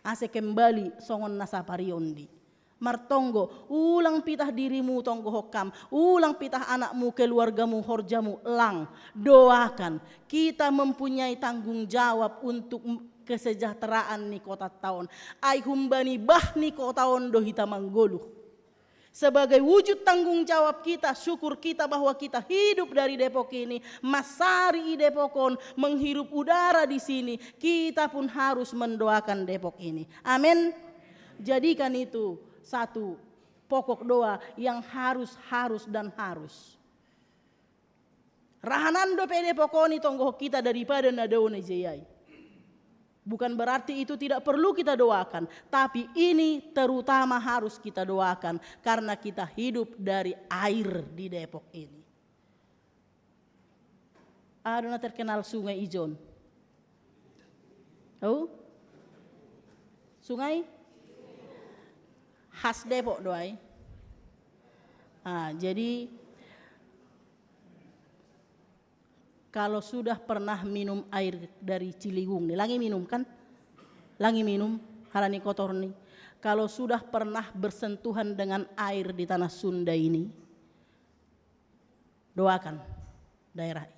Ase kembali songon nasapariondi. Martonggo, ulang pitah dirimu tonggo hokam, ulang pitah anakmu, keluargamu, horjamu, lang, doakan. Kita mempunyai tanggung jawab untuk kesejahteraan ni kota tahun. Ai humbani bah ni kota tahun do hita manggoluh. Sebagai wujud tanggung jawab kita, syukur kita bahwa kita hidup dari Depok ini, masari i Depokon, menghirup udara di sini, kita pun harus mendoakan Depok ini. Amin. Jadikan itu satu pokok doa yang harus harus. Rahanan do pede pokoni tonggo kita daripada nadaone jeyai. Bukan berarti itu tidak perlu kita doakan, tapi ini terutama harus kita doakan karena kita hidup dari air di Depok ini. Ada terkenal Sungai Ijon. Oh? Sungai khas Depok doai. Jadi kalau sudah pernah minum air dari Ciliwung nih, lagi minum kan? Lagi minum, harani kotor nih. Kalau sudah pernah bersentuhan dengan air di tanah Sunda ini, doakan daerah ini.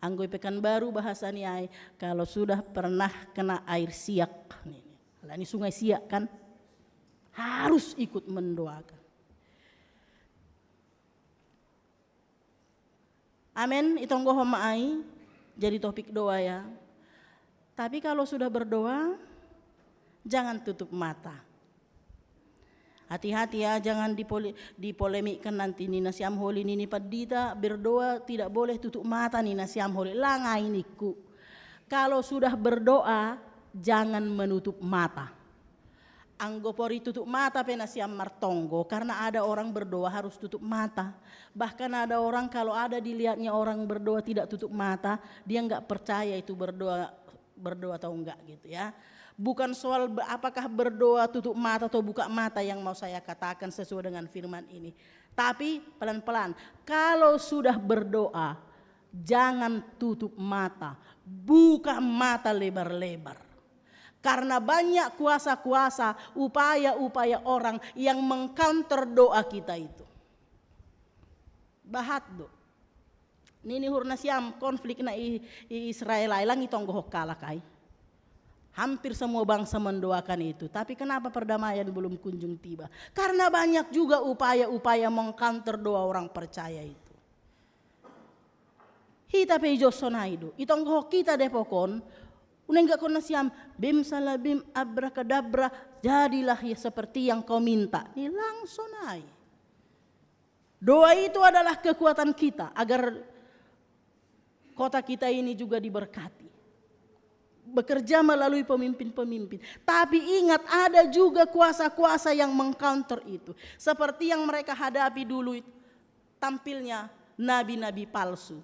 Anggoi Pekanbaru bahasanya, kalau sudah pernah kena air siak, ini sungai siak kan, harus ikut mendoakan. Amin, itong gohoma ai jadi topik doa ya. Tapi kalau sudah berdoa, jangan tutup mata. Hati-hati ya, jangan dipolemikkan nanti Nina Siam Holi Nini Padita berdoa tidak boleh tutup mata Nina Siam Holi. Langai niku. Kalau sudah berdoa, jangan menutup mata. Anggopori tutup mata pena siam martonggo karena ada orang berdoa harus tutup mata. Bahkan ada orang kalau ada dilihatnya orang berdoa tidak tutup mata, dia enggak percaya itu berdoa atau enggak gitu ya. Bukan soal apakah berdoa tutup mata atau buka mata yang mau saya katakan sesuai dengan firman ini. Tapi pelan-pelan, kalau sudah berdoa jangan tutup mata, buka mata lebar-lebar. Karena banyak kuasa-kuasa, upaya-upaya orang yang mengcounter doa kita itu. Bahat do. Nini hurna siam konflik na Israel lang itong gohok kalakai. Hampir semua bangsa mendoakan itu. Tapi kenapa perdamaian belum kunjung tiba? Karena banyak juga upaya-upaya mengcounter doa orang percaya itu. Hita pejo sonaido. Itong gohok kita Depokon. Unenggak kau nasiam bim salabim abrakadabra jadilah ya seperti yang kau minta. Ini langsung naik. Doa itu adalah kekuatan kita agar kota kita ini juga diberkati. Bekerja melalui pemimpin-pemimpin. Tapi ingat ada juga kuasa-kuasa yang mengcounter itu. Seperti yang mereka hadapi dulu tampilnya nabi-nabi palsu.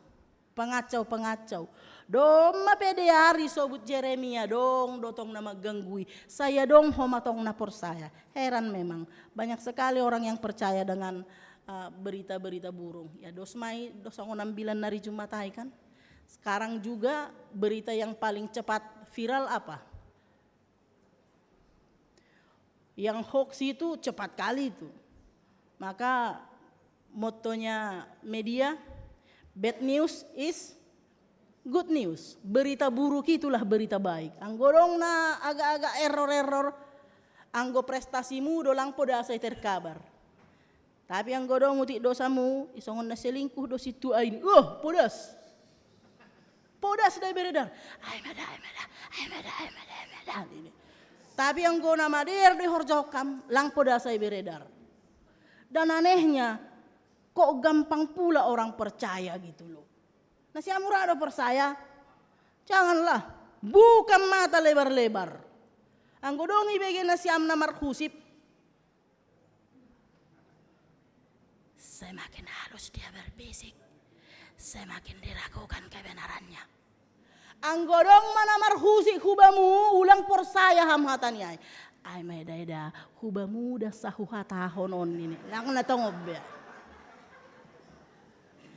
Pengacau-pengacau. Dong mapede hari sobut Jeremia dong dotong nama ganggui. Saya dong homatong napor saya. Heran memang banyak sekali orang yang percaya dengan berita-berita burung. Ya dosmai dosong 6 nari Jumatai kan. Sekarang juga berita yang paling cepat viral apa? Yang hoax itu cepat kali itu. Maka motonya media, bad news is good news. Berita buruk itulah berita baik. Anggo dong na agak-agak error-error. Anggo prestasimu dolang poda saya terkabar. Tapi anggo dong utik dosamu isongon na selingkuh dosi tu ain. Podas. Podas dah beredar. Ay mada. Tapi anggo na madir di horjokam lang poda saya beredar. Dan anehnya kok gampang pula orang percaya gitu loh. Nasi amurado percaya, janganlah buka mata lebar-lebar. Anggo dong ibigay nasi am na markusip. Semakin halus dia berbisik, semakin diragukan kebenarannya. Anggo dong mana marhusik hubamu ulang percaya hamhatannya. Ay may daida hubamu dah sahuhata honon ini. Lang natongob ya.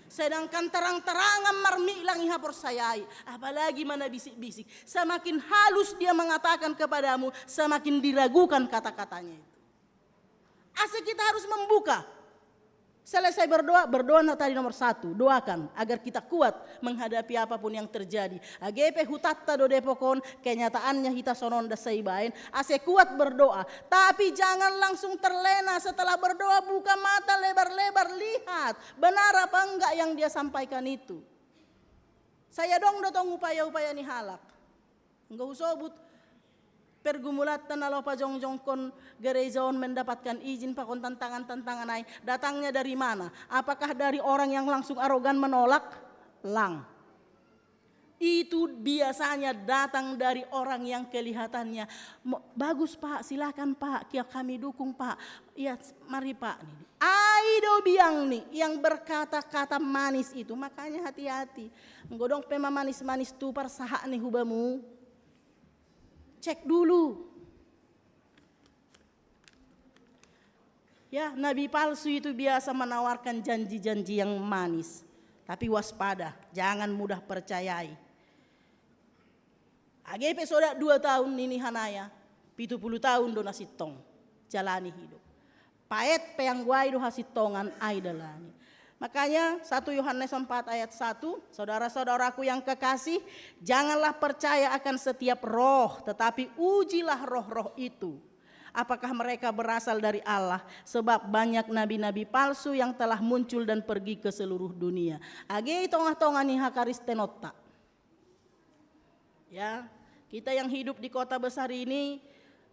Sedangkan terang-terangan marmi lang iha persayai. Apalagi mana bisik-bisik. Semakin halus dia mengatakan kepadamu, semakin diragukan kata-katanya itu. Asal kita harus membuka. Selesai berdoa, berdoa tadi nomor 1, doakan agar kita kuat menghadapi apapun yang terjadi. AGP hutatta do depokon, kenyataannya kita sononda seibain, ase kuat berdoa. Tapi jangan langsung terlena setelah berdoa, buka mata lebar-lebar, lihat benar apa enggak yang dia sampaikan itu. Saya dong dotong upaya-upaya ni halak. Enggak usobut pergumulatan nalo pa jongjongkon gerejaon mendapatkan izin pakon tantangan-tantangan ay datangnya dari mana? Apakah dari orang yang langsung arogan menolak? Lang. Itu biasanya datang dari orang yang kelihatannya bagus Pak, silakan Pak, kami dukung Pak. Ya mari Pak. Aido biang nih yang berkata-kata manis itu, makanya hati-hati. Nggodong pema manis-manis tu parsaha nih hubamu. Cek dulu. Ya, nabi palsu itu biasa menawarkan janji-janji yang manis. Tapi waspada, jangan mudah percayai. AGP soda 2 tahun ini hanaya, 70 tahun do nasitong jalani hidup. Paet peang guai do hasitongan ay dalani. Makanya 1 Yohanes 4 ayat 1, saudara-saudaraku yang kekasih, janganlah percaya akan setiap roh, tetapi ujilah roh-roh itu. Apakah mereka berasal dari Allah? Sebab banyak nabi-nabi palsu yang telah muncul dan pergi ke seluruh dunia. Age tongah-tongah nih hakaristenota. Ya, kita yang hidup di kota besar ini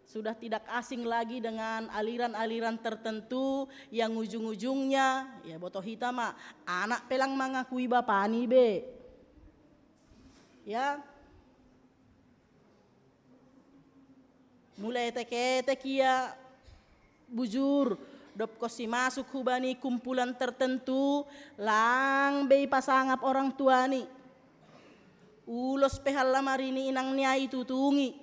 sudah tidak asing lagi dengan aliran-aliran tertentu yang ujung-ujungnya ya botoh hita mak anak pelang mengakui bapani be. Ya. Mulai teke-tek ya bujur dop kosi masuk hubani kumpulan tertentu lang be pasangap orang tua ni. Ulos pehal lamarini inang niya itutungi.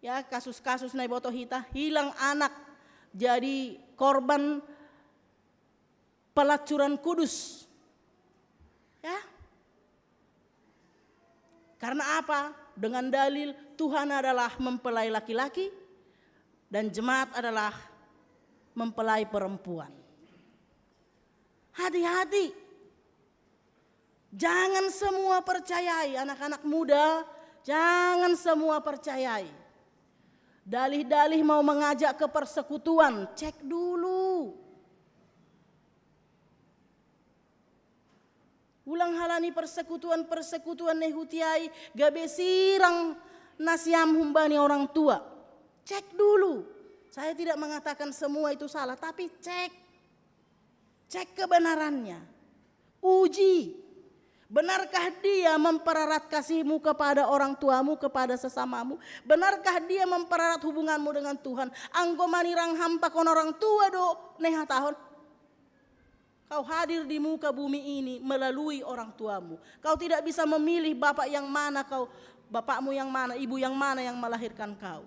Ya, kasus-kasus na boto hita hilang anak jadi korban pelacuran kudus. Ya. Karena apa? Dengan dalil Tuhan adalah mempelai laki-laki dan jemaat adalah mempelai perempuan. Hati-hati. Jangan semua percayai anak-anak muda, jangan semua percayai. Dalih-dalih mau mengajak ke persekutuan, cek dulu. Ulang halani persekutuan nehutiai gabe sirang nasiam humbani orang tua. Cek dulu. Saya tidak mengatakan semua itu salah, tapi cek. Cek kebenarannya. Uji. Benarkah dia memperarat kasihmu kepada orang tuamu, kepada sesamamu? Benarkah dia memperarat hubunganmu dengan Tuhan? Anggo manirang hampa kon orang tua do neha tahun. Kau hadir di muka bumi ini melalui orang tuamu. Kau tidak bisa memilih bapak yang mana kau, bapakmu yang mana, ibu yang mana yang melahirkan kau.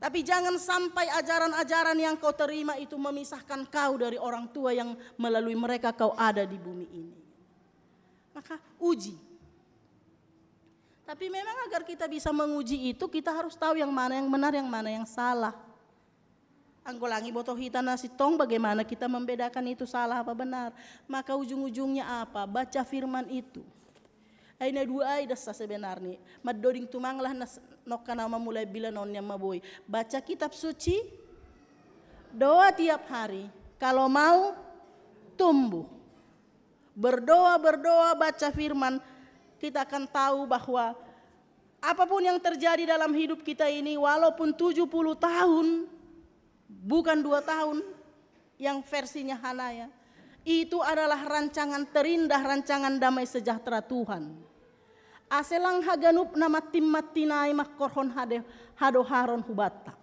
Tapi jangan sampai ajaran-ajaran yang kau terima itu memisahkan kau dari orang tua yang melalui mereka kau ada di bumi ini. Maka uji. Tapi memang agar kita bisa menguji itu kita harus tahu yang mana yang benar, yang mana yang salah. Anggolangi botoh hita nasi tong bagaimana kita membedakan itu salah apa benar. Maka ujung-ujungnya apa? Baca firman itu. Aina dua ai dasa sebenarnya. Madoding tumanglah nokka nama mulai bila nonnya maboy. Baca kitab suci. Doa tiap hari. Kalau mau tumbuh. Berdoa, baca firman, kita akan tahu bahwa apapun yang terjadi dalam hidup kita ini, walaupun 70 tahun, bukan 2 tahun, yang versinya Hanaya, itu adalah rancangan terindah, rancangan damai sejahtera Tuhan. Aselang haganup nama timmatinai makkorhon hadoharon hubata.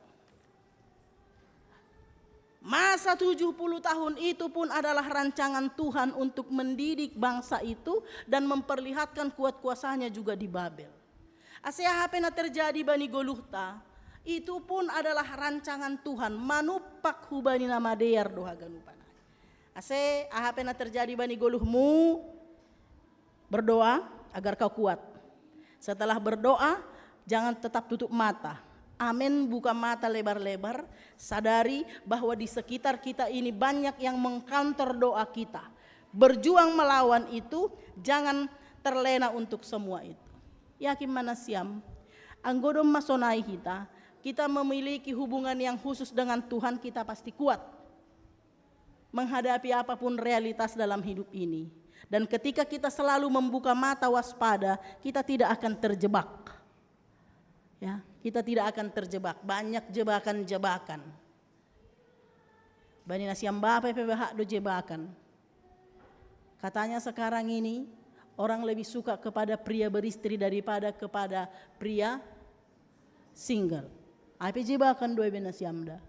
Masa 70 tahun itu pun adalah rancangan Tuhan untuk mendidik bangsa itu dan memperlihatkan kuat kuasanya juga di Babel. Asea hapena terjadi bani Goluhta, itu pun adalah rancangan Tuhan. Manupak hubani nama deyar doha ganupanai. Ase ahapena terjadi bani Goluhmu, berdoa agar kau kuat. Setelah berdoa, jangan tetap tutup mata. Amin, buka mata lebar-lebar, sadari bahwa di sekitar kita ini banyak yang mengcounter doa kita. Berjuang melawan itu, jangan terlena untuk semua itu. Yakin mana siam, anggodom masonai kita memiliki hubungan yang khusus dengan Tuhan, kita pasti kuat menghadapi apapun realitas dalam hidup ini. Dan ketika kita selalu membuka mata waspada, kita tidak akan terjebak. Ya, kita tidak akan terjebak, banyak jebakan-jebakan. Bani nasiam bapak PBH do jebakan. Katanya sekarang ini orang lebih suka kepada pria beristri daripada kepada pria single. Apa jebakan dua bani nasiamda?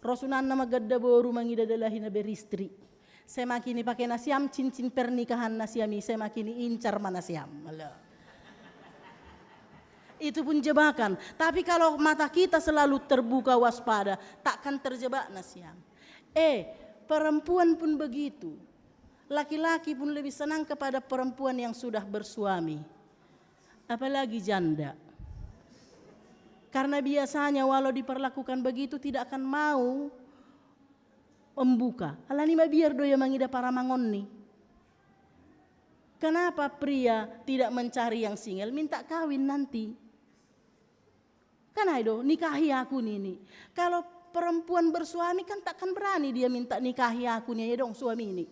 Rosunan nama gadda boru mangidadalahi na beristri. Semakin pakai nasiam cincin pernikahan nasiami, semakin incar manasiam. Alah. Itu pun jebakan. Tapi kalau mata kita selalu terbuka waspada, takkan terjebak nasiam. Perempuan pun begitu. Laki-laki pun lebih senang kepada perempuan yang sudah bersuami. Apalagi janda. Karena biasanya walau diperlakukan begitu tidak akan mau membuka. Alani biar doya mangida para mangon nih. Kenapa pria tidak mencari yang single, minta kawin nanti? Kan ayo nikahi aku nih. Kalau perempuan bersuami kan takkan berani dia minta nikahi aku nih ya dong suami ini.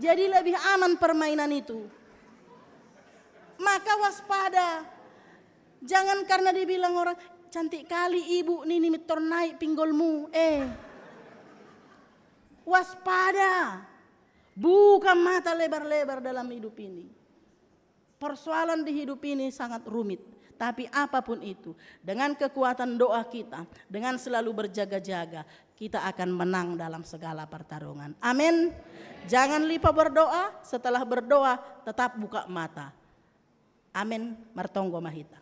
Jadi lebih aman permainan itu. Maka waspada. Jangan karena dibilang orang cantik kali ibu nih mitor naik pinggolmu. Waspada. Buka mata lebar-lebar dalam hidup ini. Persoalan di hidup ini sangat rumit. Tapi apapun itu, dengan kekuatan doa kita, dengan selalu berjaga-jaga, kita akan menang dalam segala pertarungan. Amin. Jangan lupa berdoa, setelah berdoa tetap buka mata. Amin. Martonggo mahita.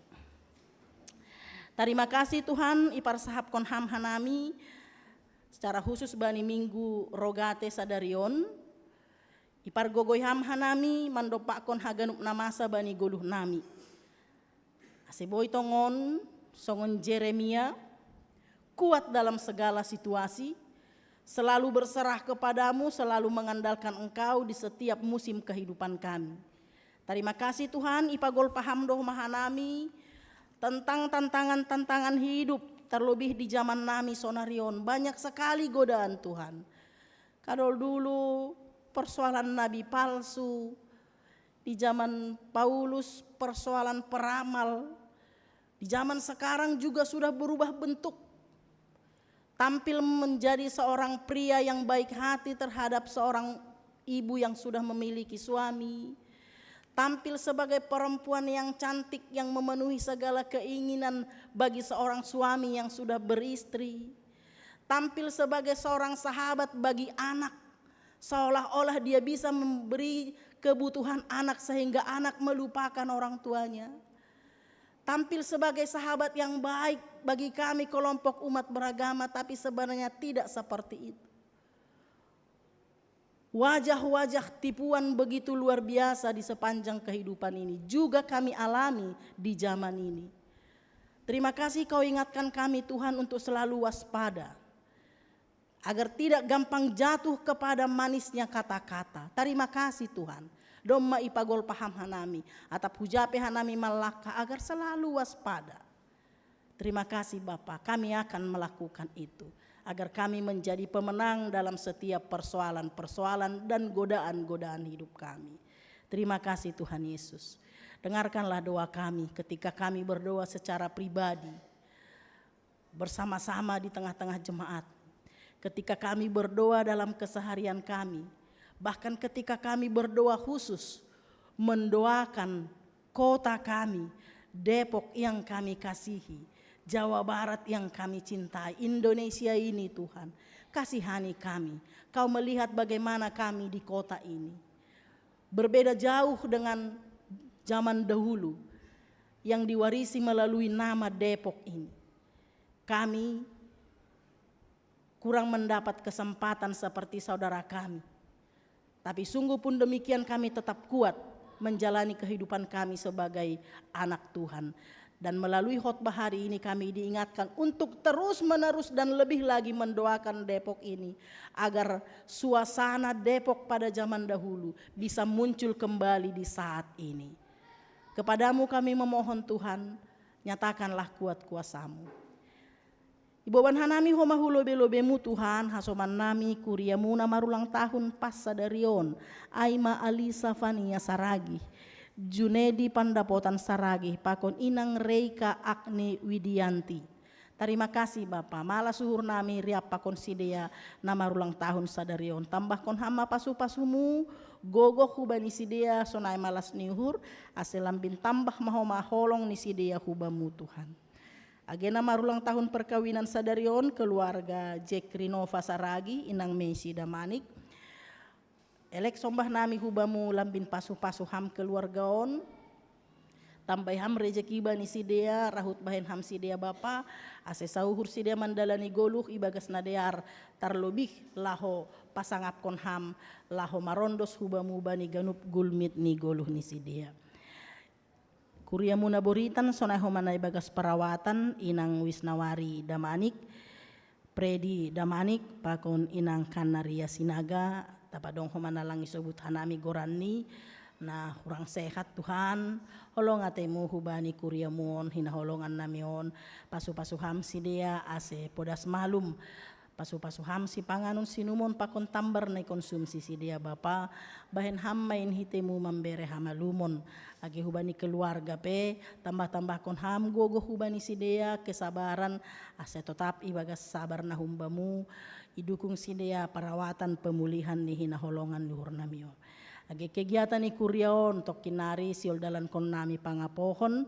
Terima kasih Tuhan, ipar sahab konham hanami, secara khusus bani minggu rogate sadarion, ipar gogoy ham hanami, mandopak kon haganup namasa bani goluh nami. Aseboy tongon, songon Jeremia, kuat dalam segala situasi, selalu berserah kepadamu, selalu mengandalkan Engkau di setiap musim kehidupan kami. Terima kasih Tuhan, ipagol paham doh mahanami, tentang tantangan-tantangan hidup, terlebih di zaman nami sonarion, banyak sekali godaan Tuhan. Kadol dulu persoalan nabi palsu, di zaman Paulus persoalan peramal, di zaman sekarang juga sudah berubah bentuk. Tampil menjadi seorang pria yang baik hati terhadap seorang ibu yang sudah memiliki suami. Tampil sebagai perempuan yang cantik yang memenuhi segala keinginan bagi seorang suami yang sudah beristri. Tampil sebagai seorang sahabat bagi anak, seolah-olah dia bisa memberi kebutuhan anak sehingga anak melupakan orang tuanya. Tampil sebagai sahabat yang baik bagi kami kelompok umat beragama, tapi sebenarnya tidak seperti itu. Wajah-wajah tipuan begitu luar biasa di sepanjang kehidupan ini juga kami alami di zaman ini. Terima kasih Kau ingatkan kami Tuhan untuk selalu waspada, agar tidak gampang jatuh kepada manisnya kata-kata. Terima kasih Tuhan. Domma ipagol paham hanami, atap hujape hanami malaka, agar selalu waspada. Terima kasih Bapa, kami akan melakukan itu, agar kami menjadi pemenang dalam setiap persoalan-persoalan dan godaan-godaan hidup kami. Terima kasih Tuhan Yesus. Dengarkanlah doa kami ketika kami berdoa secara pribadi, bersama-sama di tengah-tengah jemaat. Ketika kami berdoa dalam keseharian kami, bahkan ketika kami berdoa khusus mendoakan kota kami, Depok yang kami kasihi, Jawa Barat yang kami cintai, Indonesia ini Tuhan, kasihani kami. Kau melihat bagaimana kami di kota ini, berbeda jauh dengan zaman dahulu yang diwarisi melalui nama Depok ini. Kami kurang mendapat kesempatan seperti saudara kami. Tapi sungguh pun demikian kami tetap kuat menjalani kehidupan kami sebagai anak Tuhan. Dan melalui khotbah hari ini kami diingatkan untuk terus-menerus dan lebih lagi mendoakan Depok ini agar suasana Depok pada zaman dahulu bisa muncul kembali di saat ini. Kepadamu kami memohon Tuhan, nyatakanlah kuat kuasamu. Iboban hanami homa hulobe-lobemu Tuhan, hasoman nami kuriamu namarulang tahun pas sadarion, Aima Alisa Fania Saragi, Junedi Pandapotan Saragi, Pakon Inang Reika Agni Widianti. Terima kasih Bapa, malah suhur nami riap pakon sidea namarulang tahun sadarion. Tambah kon hama pasu-pasumu, gogo hubani sidea sonai malas niuhur, aselambin tambah mahoma holong ni sidea hubamu Tuhan. Agena marulang tahun perkawinan sadarion keluarga Jack Rinova Saragi, Inang Messi Damanik. Elek sombah nami hubamu lambin pasu-pasu ham keluargaon. Tambah ham rejeki bani sidea, rahut bahen ham sidea bapa, ase sauhur sidea mandalani goluh ibagas nadear, tarlobih laho pasangap kon ham, laho marondos hubamu bani ganup gulmit ni goluh ni sidea. Kuriamu naboritan sonai homanai bagas perawatan Inang Wisnawari Damanik, Predi Damanik, pakon Inang Kanaria Sinaga, tapadong homana lang isobut hanami gorani na kurang sehat Tuhan, holong atemu hubani kuriamon hinaholongan namion pasu-pasu ham sidea ase podas malum pasu-pasu ham si panganun sinumon pakon tambar na konsumsi sidea bapa bahen ham main hitemu mambere hamalumon agi hubani keluarga pe tambah-tambah kon ham gogo hubani sidea kesabaran ase tetap ibagas sabar na humbamu idukung sidea perawatan pemulihan ni hinaholongan luhur namio. Agi kegiatan ni kuriaon tok kinari siol dalan kon nami pangapohon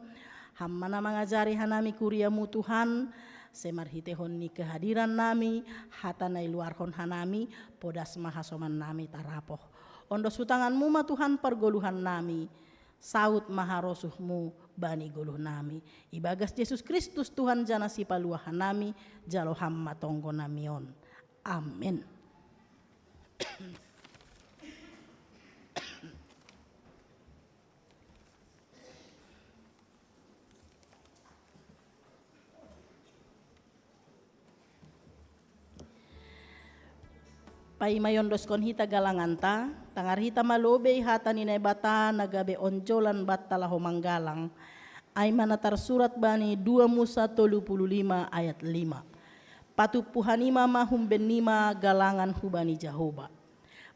hammana mangajari hanami kuriamu Tuhan semarhitehon ni kehadiran nami hatanai luarhon hanami podas mahasoman nami tarapoh. Ondo sutanganmu ma Tuhan pergoluhan nami saut maharosuhmu bani goluh nami. Ibagas Yesus Kristus Tuhan jana si paluahan nami jalo hamma tonggo namion. Amin. Pai mayon doskon hita galanganta, tangar hita malobe hata ninay bata nagabe onjolan batta laho manggalang. Ay manatar surat bani 2 Musa 35 ayat 5. Patupuhanima mahumbenima galangan hubani Jahoba.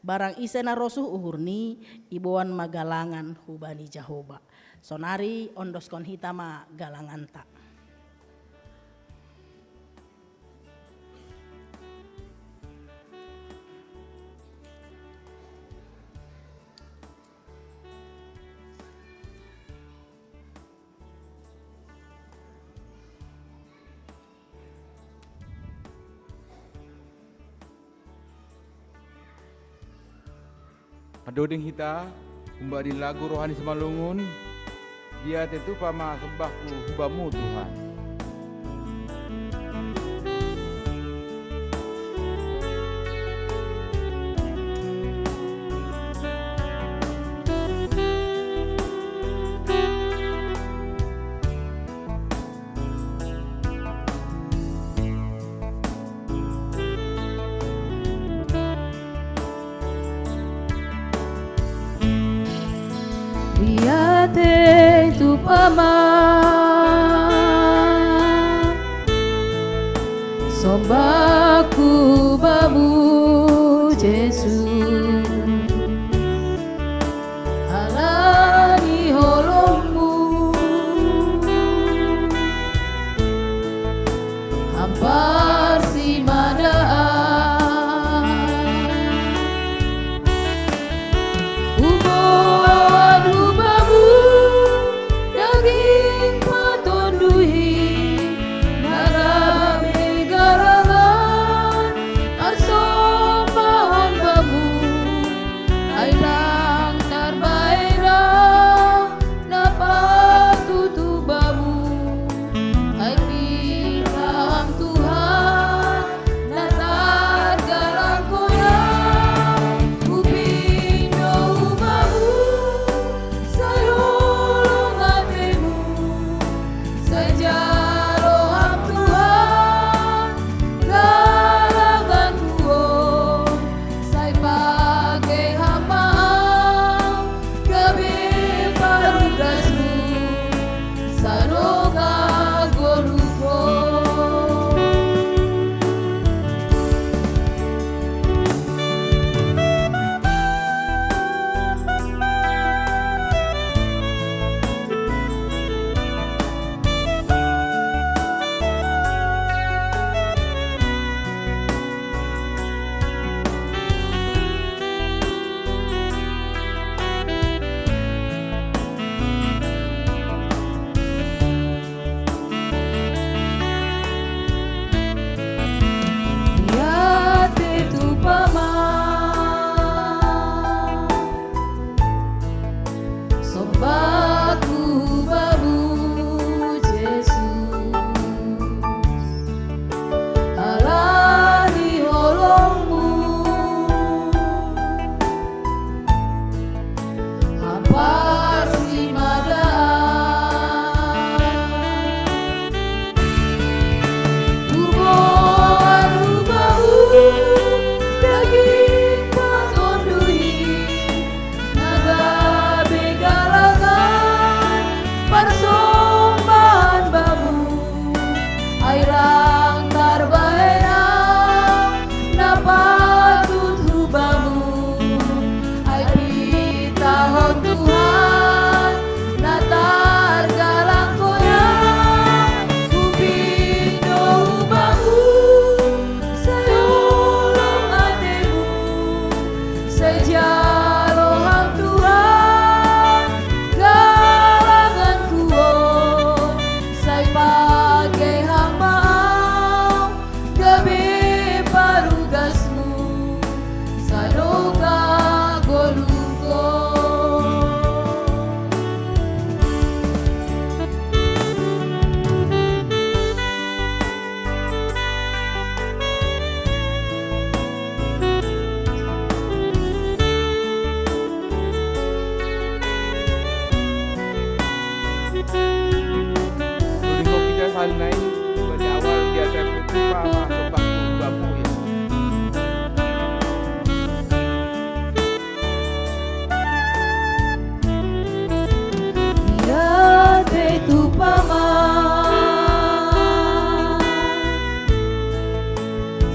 Barang isena rosuh uhurni ibuan magalangan hubani Jahoba. Sonari ondoskon hita ma galanganta. Adoding hita umbadi lagu rohani semalungun dia tentu pama sembahku hubamu Tuhan. Te tu pama sombaku bamu Yesus alani holongmu hampar si madaan umoan hubamu daging patondui narabe garangan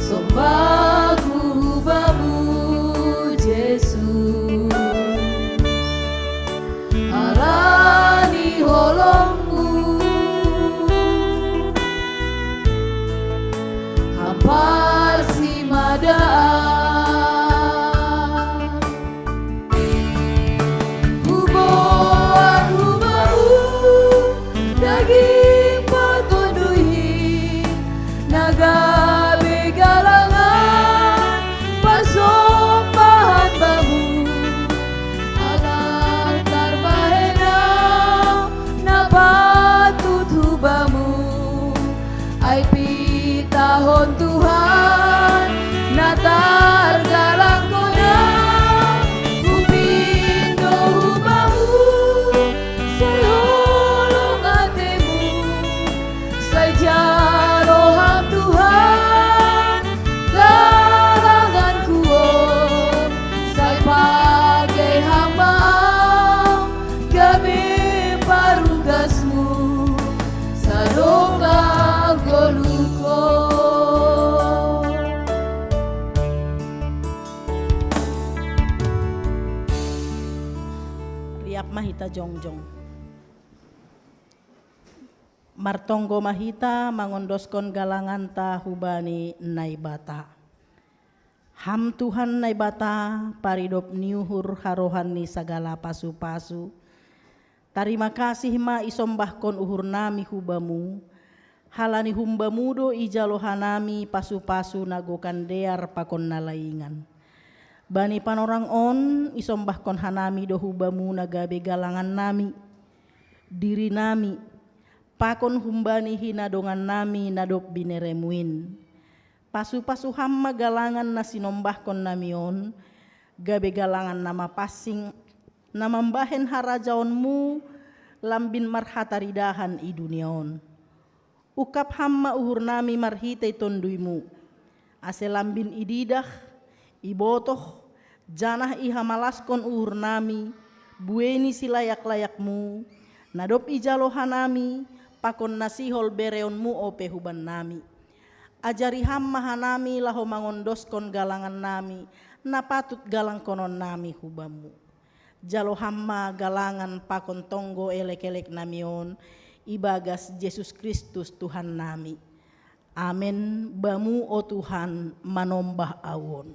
sombaku hubamu Yesus, alani holongmu, hampar si madaan, huboan hubamu, daging patundui, naga begalangan, pasompahan bamu, anak tarbahenau, napatut hubamu, ay pitahon Tuhan, natargalang ko na, upindo hubamu, say hulong atemu, say jaroham Tuhan, galangan kuo, say pagai hambao, gabi parugasmu, sa donggang goluko. Riap mahita jongjong. Martonggo mahita mangondoskon galangan ta hubani naibata. Ham Tuhan naibata paridop niuhur harohan ni sagala pasu-pasu. Tarima kasih ma isombahkon uhur nami hubamu. Halani humbamudo ijalohanami pasu-pasu nagokan dear pakon nalaingan. Bani panorang on isombahkon hanami do hubamu nagabe galangan nami. Diri nami pakon humbani hinadongan nami nadop bineremuin. Pasu-pasu hamma galangan na sinombahkon namion, gabe galangan nama pasing, namambahen harajaonmu, lambin marhataridahan i duniaon. Ukap hamma uhur nami marhitay tonduimu, ase lambin ididah, ibotoh, janah ihamalaskon uhur nami, bueni silayak-layakmu, nadop ijalohanami, pakon nasihol bereonmu ope huban nami. Ajari hamma hanami laho mangondoskon galangan nami, napatut galang konon nami hubamu. Jalo hamma galangan pakon tonggo elek-elek namion, ibagas Yesus Kristus Tuhan nami. Amin. Bamu o Tuhan manombah awon.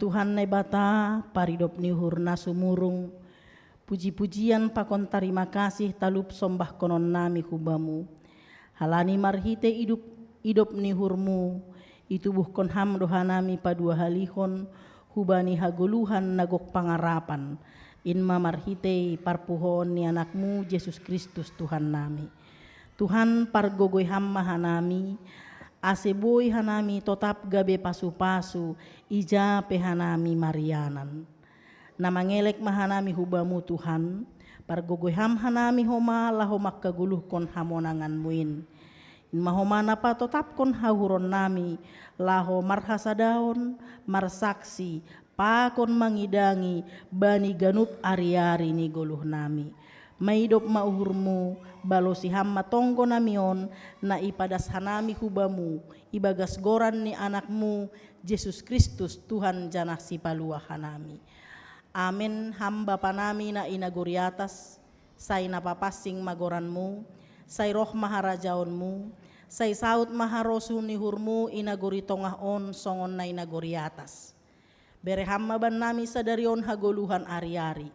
Tuhan nai bata paridop nihurna sumurung, puji-pujian pakon tarima kasih talup sombah konon nami hubamu. Halani marhite idop nihurmu, itubuh kon ham dohanami padua halihon, hubani hagoluhan nagok pangarapan. Inma marhite parpuhon ni anakmu Yesus Kristus Tuhan nami. Tuhan pargogoy hamma hanami, aseboy hanami totap gabe pasu-pasu, ija pehanami marianan. Namangelek mahanami hubamu Tuhan, pargogoy ham hanami homa lahomak kaguluh kon hamonangan muin. Mahomana pa totap kon hahuron nami, laho marhasadaon, marsaksi, pakon mangidangi, bani ganup ari-ari ni goluh nami. Maidop mauhurmu, balosi hamma tonggo namion, na ipadas hanami hubamu, ibagas goran ni anakmu, Yesus Kristus Tuhan janah si palua hanami. Amin. Hamba panami na inaguriatas, say napapasing magoranmu, say roh maharajaonmu, Say saut maharosu ni hurmu inagori tongah on songon na inagori atas. Bere hamma ban nami sadarion hagoluhan ari-ari.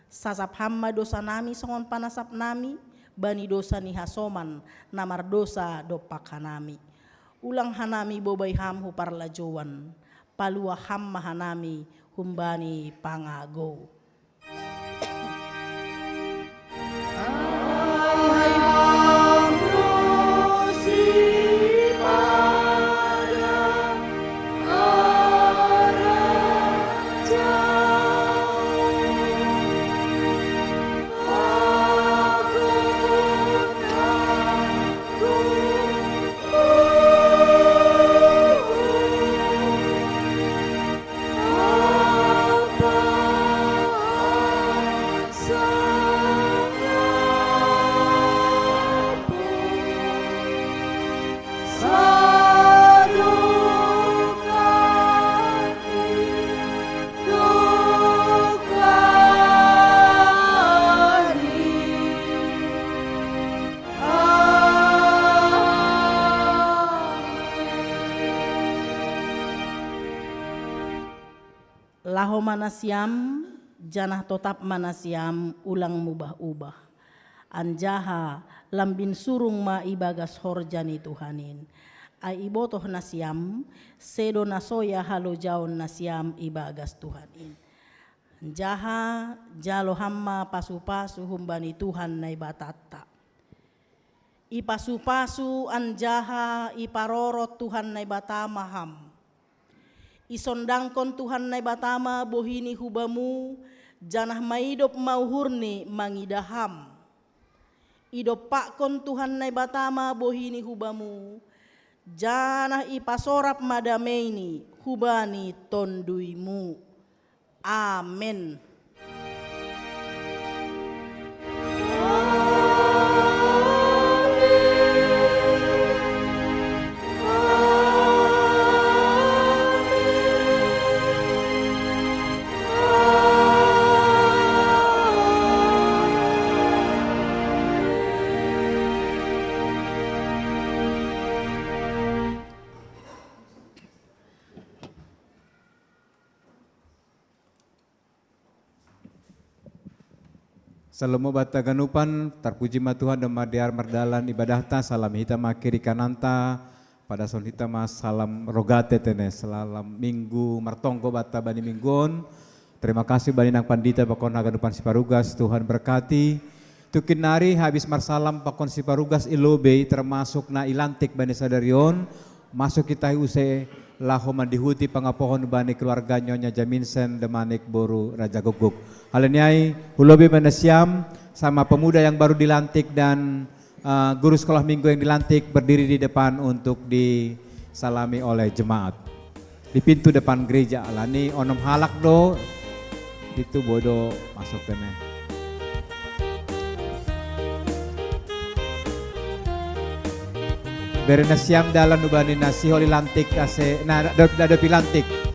Sasap hamma dosa nami songon panasap nami, bani dosa ni hasoman namar dosa dopak hanami. Ulang hanami bobay ham huparlajowan, palua hamma hanami humbani pangago. Laho manasiam, janah totap manasiam ulang mubah-ubah. Anjaha lambin surung ma ibagas horjani Tuhanin. Ai ibotoh nasiam, sedo nasoya halo jaon nasiam ibagas Tuhanin. Anjaha jalo hamma pasu-pasu humbani Tuhan nai batata. Ipasu-pasu anjaha iparorot Tuhan nai batamaham. Isondangkon Tuhan nai batama bohini hubamu, janah maidop mauhurni mangidaham. Idop pakon Tuhan nai batama bohini hubamu, janah ipasorap madameini hubani tonduimu. Amin. Salomo bataganupan terpuji ma Tuhan dan madiar merdalan ibadahta salam hita makiri kananta pada son hita mas salam rogate tene salam minggu martongko bata bani minggon. Terima kasih bani nang pandita pakon haganupan siparugas Tuhan berkati. Tukin nari habis marsalam pakon siparugas ilobe termasuk na ilantik bani sadarion masuk kita use laho mandihuti pangapohon bani keluarga Nyonya Jaminsen demanik boru Raja Guguk. Haleniai hulobe manasiam sama pemuda yang baru dilantik dan guru sekolah minggu yang dilantik berdiri di depan untuk disalami oleh jemaat. Di pintu depan gereja alani onom halak do itu bodo masuk tene. Bere nasiam dalan ubani nasi holi lantik ase na ada pilantik.